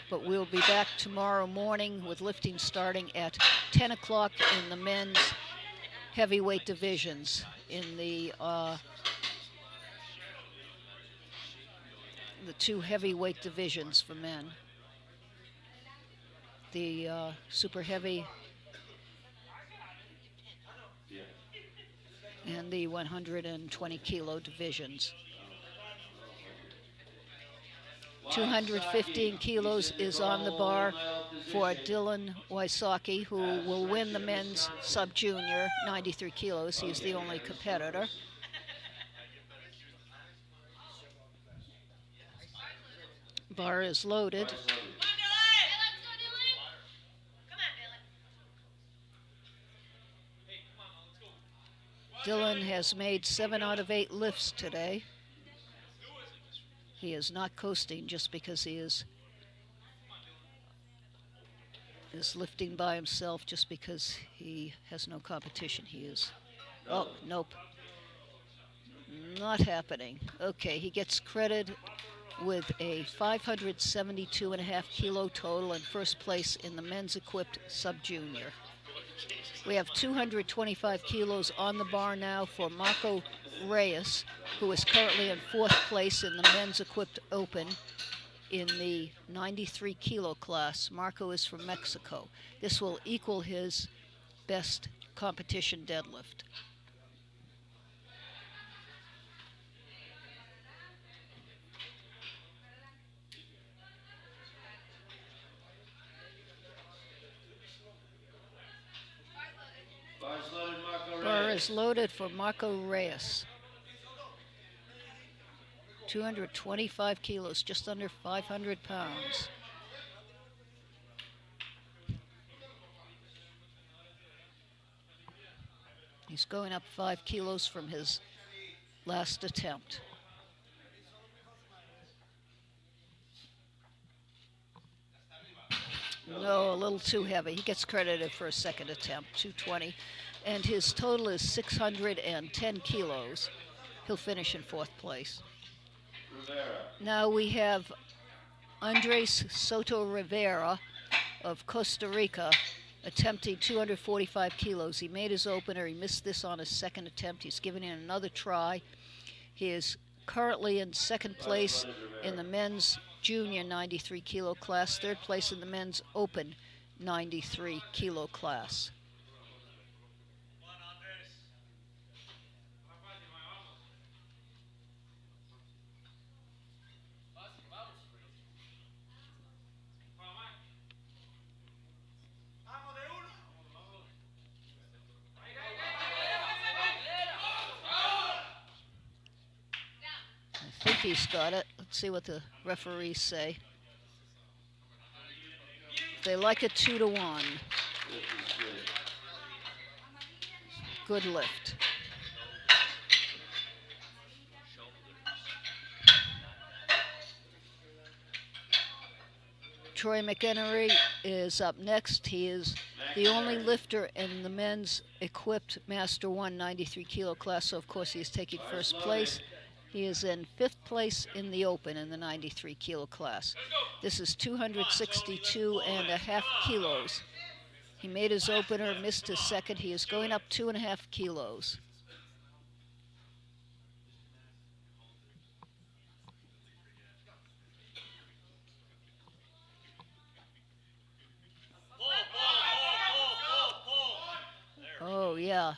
But we'll be back tomorrow morning with lifting starting at 10 o'clock in the men's heavyweight divisions. In the two heavyweight divisions for men. The super heavy and the 120 kilo divisions. 215 kilos is on the bar for Dylan Wysocki, who will win the men's sub-junior 93 kilos. He's the only competitor. Bar is loaded. Dylan has made 7 out of 8 lifts today. He is not coasting just because he is lifting by himself, just because he has no competition. He is, oh, nope, not happening. Okay, he gets credit with a 572.5 kilo total and first place in the men's equipped sub-junior. We have 225 kilos on the bar now for Marco Reyes, who is currently in 4th place in the men's equipped open in the 93 kilo class. Marco is from Mexico. This will equal his best competition deadlift. Bar is loaded for Marco Reyes. 225 kilos, just under 500 pounds. He's going up 5 kilos from his last attempt. No, a little too heavy. He gets credited for a second attempt, 220. And his total is 610 kilos. He'll finish in 4th place. Now we have Andres Soto Rivera of Costa Rica attempting 245 kilos. He made his opener. He missed this on his second attempt. He's given it another try. He is currently in 2nd place in the men's junior 93 kilo class, 3rd place in the men's open 93 kilo class. I think he's got it. Let's see what the referees say. They like it 2-1. Good lift. Troy McHenry is up next. He is the only lifter in the men's equipped Master 1 93 kilo class, so of course he is taking 1st place. He is in 5th place in the open in the 93 kilo class. This is 262.5 kilos. He made his opener, missed his second. He is going up 2.5 kilos. Oh, yeah.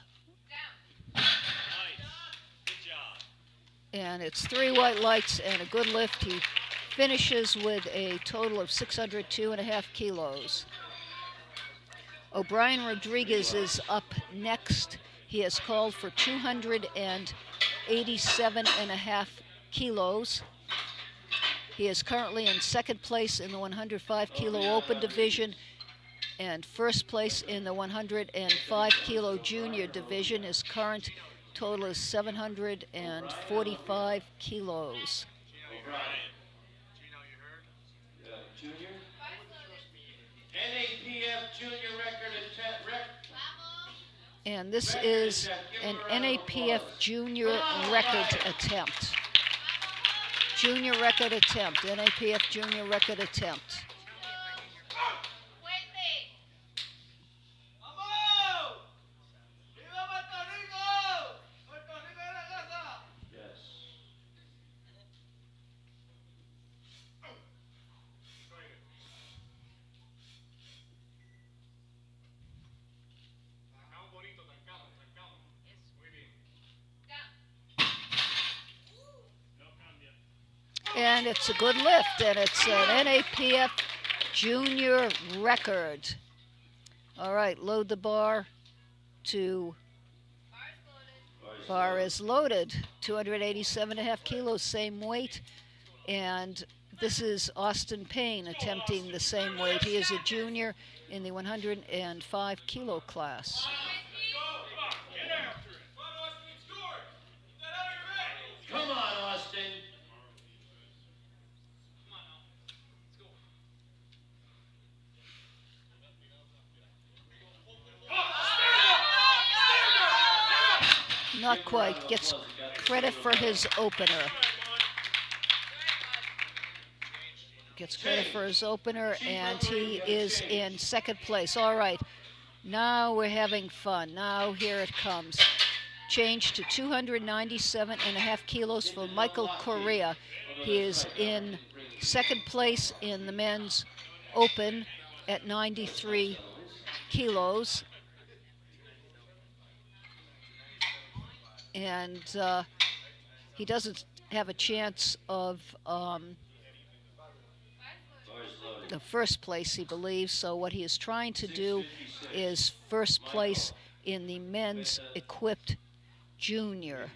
And it's 3 white lights and a good lift. He finishes with a total of 602.5 kilos. O'Brien Rodriguez is up next. He has called for 287.5 kilos. He is currently in 2nd place in the 105 kilo open division and 1st place in the 105 kilo junior division. His current total is 745 kilos. Junior? NAPF junior record attempt. And this is an NAPF junior record attempt. Junior record attempt, NAPF junior record attempt. And it's a good lift, and it's an NAPF junior record. All right, load the bar to, bar is loaded, 287.5 kilos, same weight. And this is Austin Payne attempting the same weight. He is a junior in the 105 kilo class. Come on, Austin. Not quite. Gets credit for his opener. Gets credit for his opener, and he is in second place. All right, now we're having fun. Now here it comes. Change to 297.5 kilos for Michael Correa. He is in second place in the men's open at 93 kilos. And he doesn't have a chance of the first place, he believes. So what he is trying to do is first place in the men's equipped junior.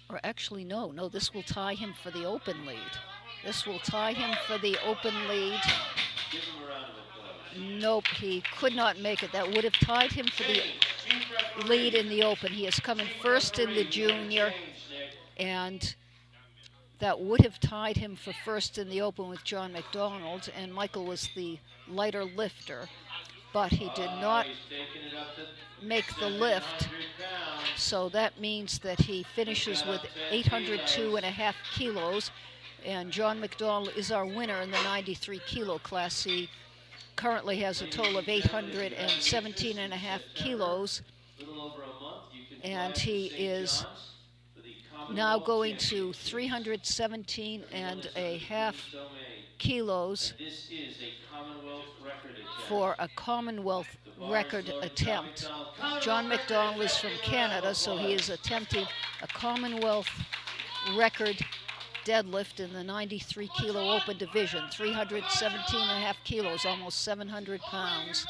Or actually, no, this will tie him for the open lead. This will tie him for the open lead. Nope, he could not make it. That would have tied him for the lead in the open. He is coming first in the junior, and that would have tied him for first in the open with John McDonald, and Michael was the lighter lifter, but he did not make the lift. So that means that he finishes with 802.5 kilos, and John McDonald is our winner in the 93 kilo class. He currently has a total of 817.5 kilos, and he is now going to 317.5 kilos for a Commonwealth record attempt. John McDonald is from Canada, so he is attempting a Commonwealth record deadlift in the 93 kilo open division, 317.5 kilos, almost 700 pounds.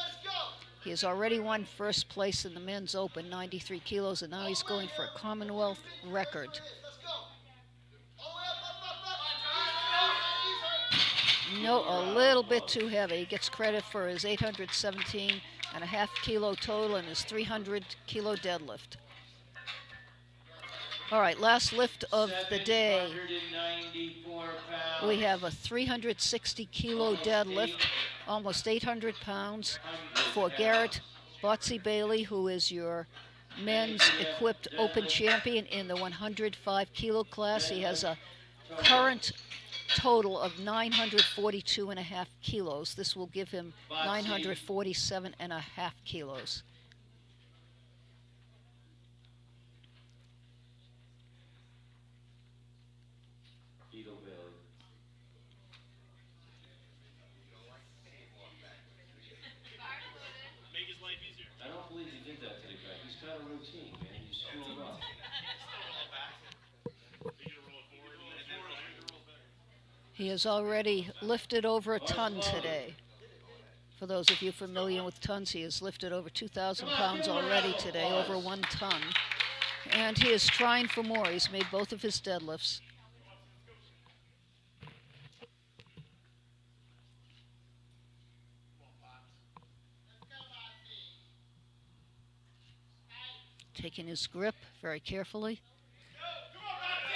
He has already won first place in the men's open, 93 kilos, and now he's going for a Commonwealth record. No, a little bit too heavy. He gets credit for his 817.5 kilo total and his 300 kilo deadlift. All right, last lift of the day. We have a 360 kilo deadlift, almost 800 pounds, for Garrett Botsy Bailey, who is your men's equipped open champion in the 105 kilo class. He has a current total of 942.5 kilos. This will give him 947.5 kilos. I don't believe he did that to the guy. He's got a routine, man. You screw him up. He has already lifted over a ton today. For those of you familiar with tons, he has lifted over 2,000 pounds already today, over 1 ton. And he is trying for more. He's made both of his deadlifts. taking his grip very carefully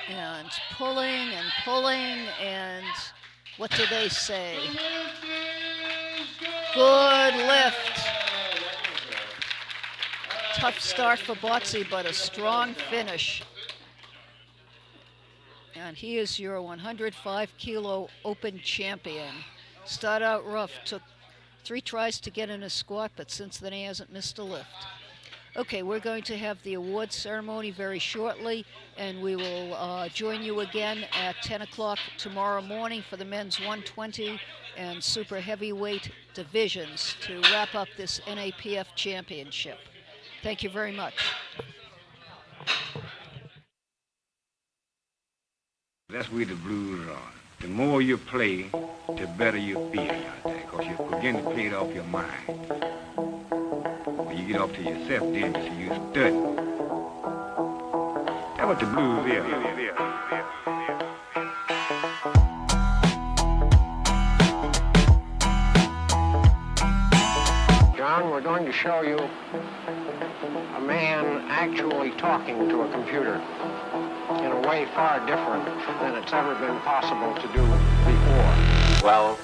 and pulling and pulling, and what do they say? Good lift. Tough start for Botsy, but a strong finish. And he is your 105 kilo open champion. Started out rough, took 3 tries to get in a squat, but since then he hasn't missed a lift. Okay, we're going to have the awards ceremony very shortly, and we will join you again at 10 o'clock tomorrow morning for the men's 120 and super heavyweight divisions to wrap up this NAPF championship. Thank you very much. That's where the blues are. The more you play, the better you feel out there, because you begin to play it off your mind. When you get off to yourself, then you see you study. That's what the blues is. John, we're going to show you a man actually talking to a computer in a way far different than it's ever been possible to do before. Well.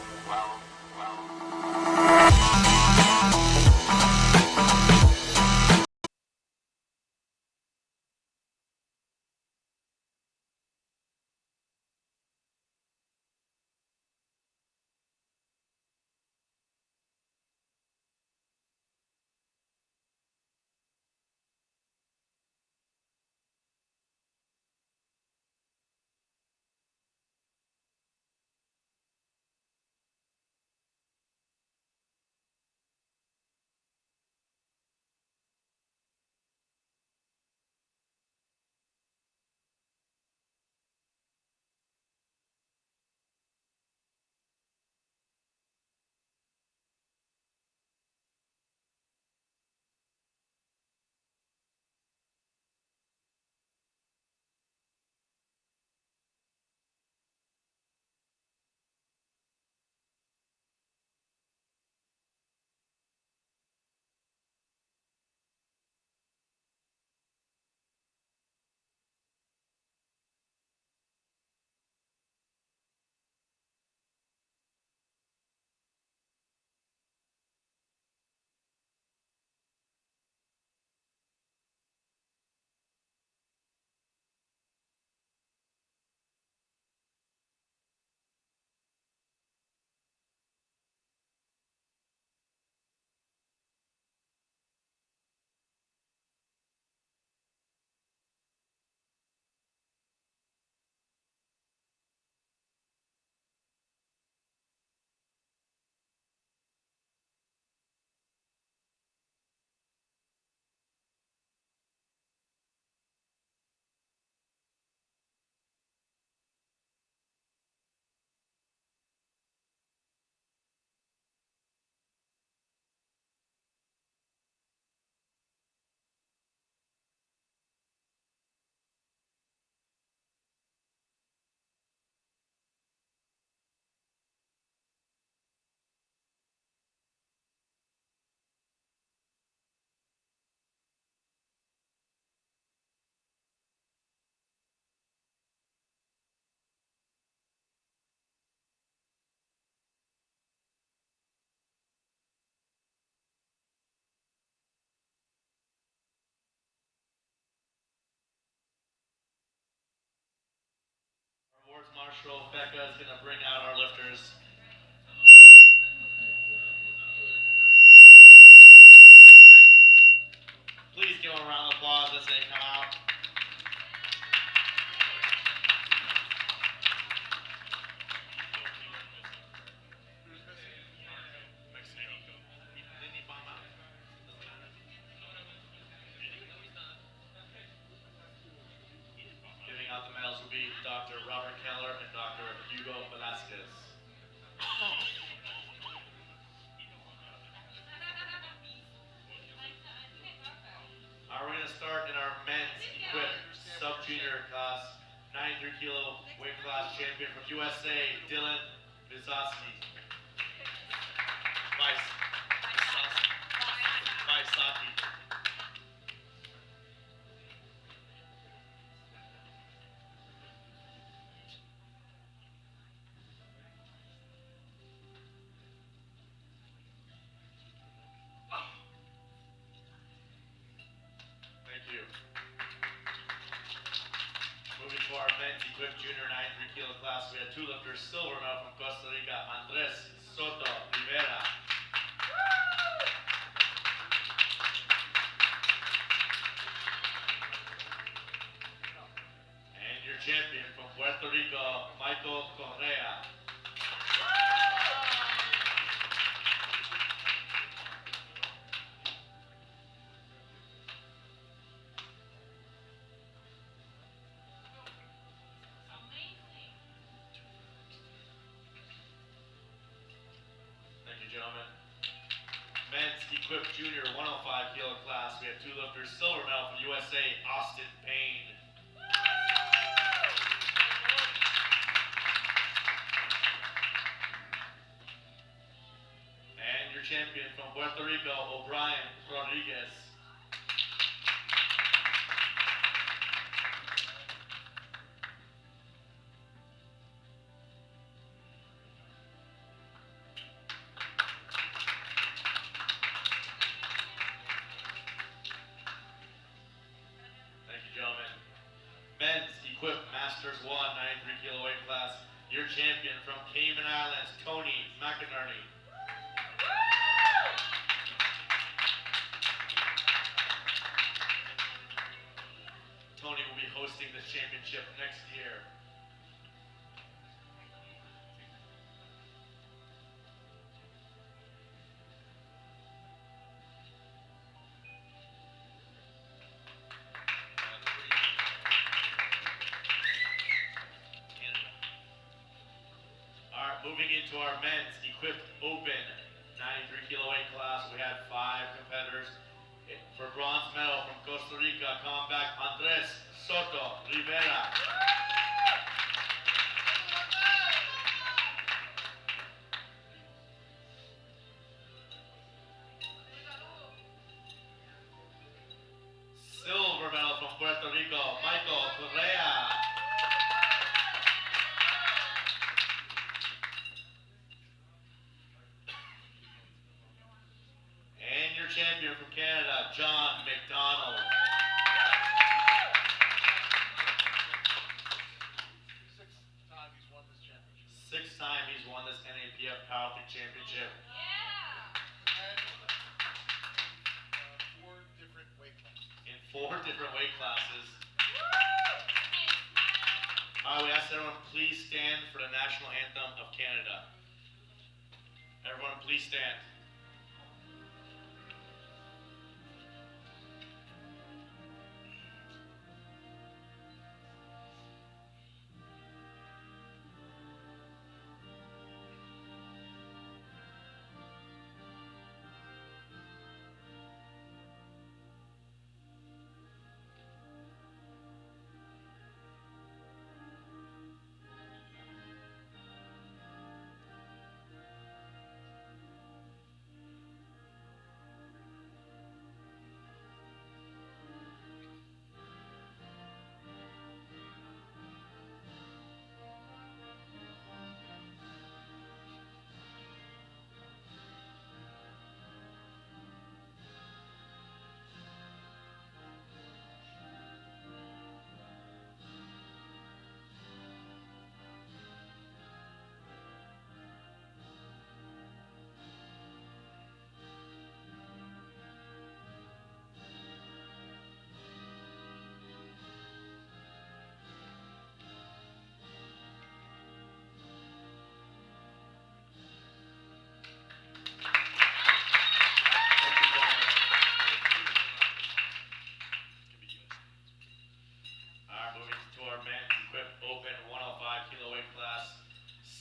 Awards Marshal Becca is going to bring out our lifters. Please give them a round of applause as they come out. Giving out the medals will be Dr. Robert Keller and Dr. Hugo Velasquez. We're going to start in our men's equipped sub-junior class, 93 kilo weight class champion from USA, Dylan Visosky. Visosky. two lifters silver medal from Costa Rica, Andres Soto Rivera. And your champion from Puerto Rico, Michael Correa. Thank you, gentlemen. Men's equipped junior 105 kilo class. We have two lifters silver medal from USA, Austin Payne. And your champion from Puerto Rico, O'Brien Rodriguez. Thank you, gentlemen. Men's equipped Masters 1 93 kilo weight class. Your champion from Cayman Islands, Tony McInerney. Tony will be hosting this championship next year. Alright, moving into our men's equipped open 93 kilo weight class, we had 5 competitors. For bronze medal from Costa Rica, coming back Andres Soto Rivera. Silver medal from Puerto Rico, Michael Correa. And your champion from Canada, John McDonald. Sixth time he's won this NAPF Powerlifting Championship. In 4 different weight classes. Alright, we ask everyone please stand for the national anthem of Canada. Everyone please stand.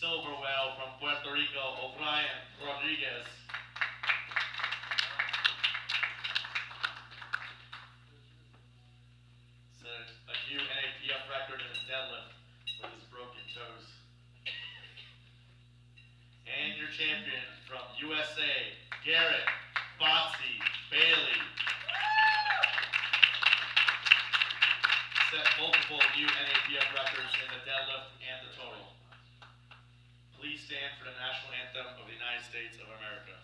Silver well from Puerto Rico, O'Brien Rodriguez. Set a new NAPF record in his deadlift with his broken toes. And your champion from USA, Garrett Botsy Bailey. Set multiple new NAPF records in the deadlift and the total. Please stand for the national anthem of the United States of America.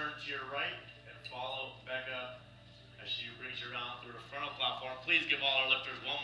turn to your right and follow Becca as she brings you around through the frontal platform. Please give all our lifters one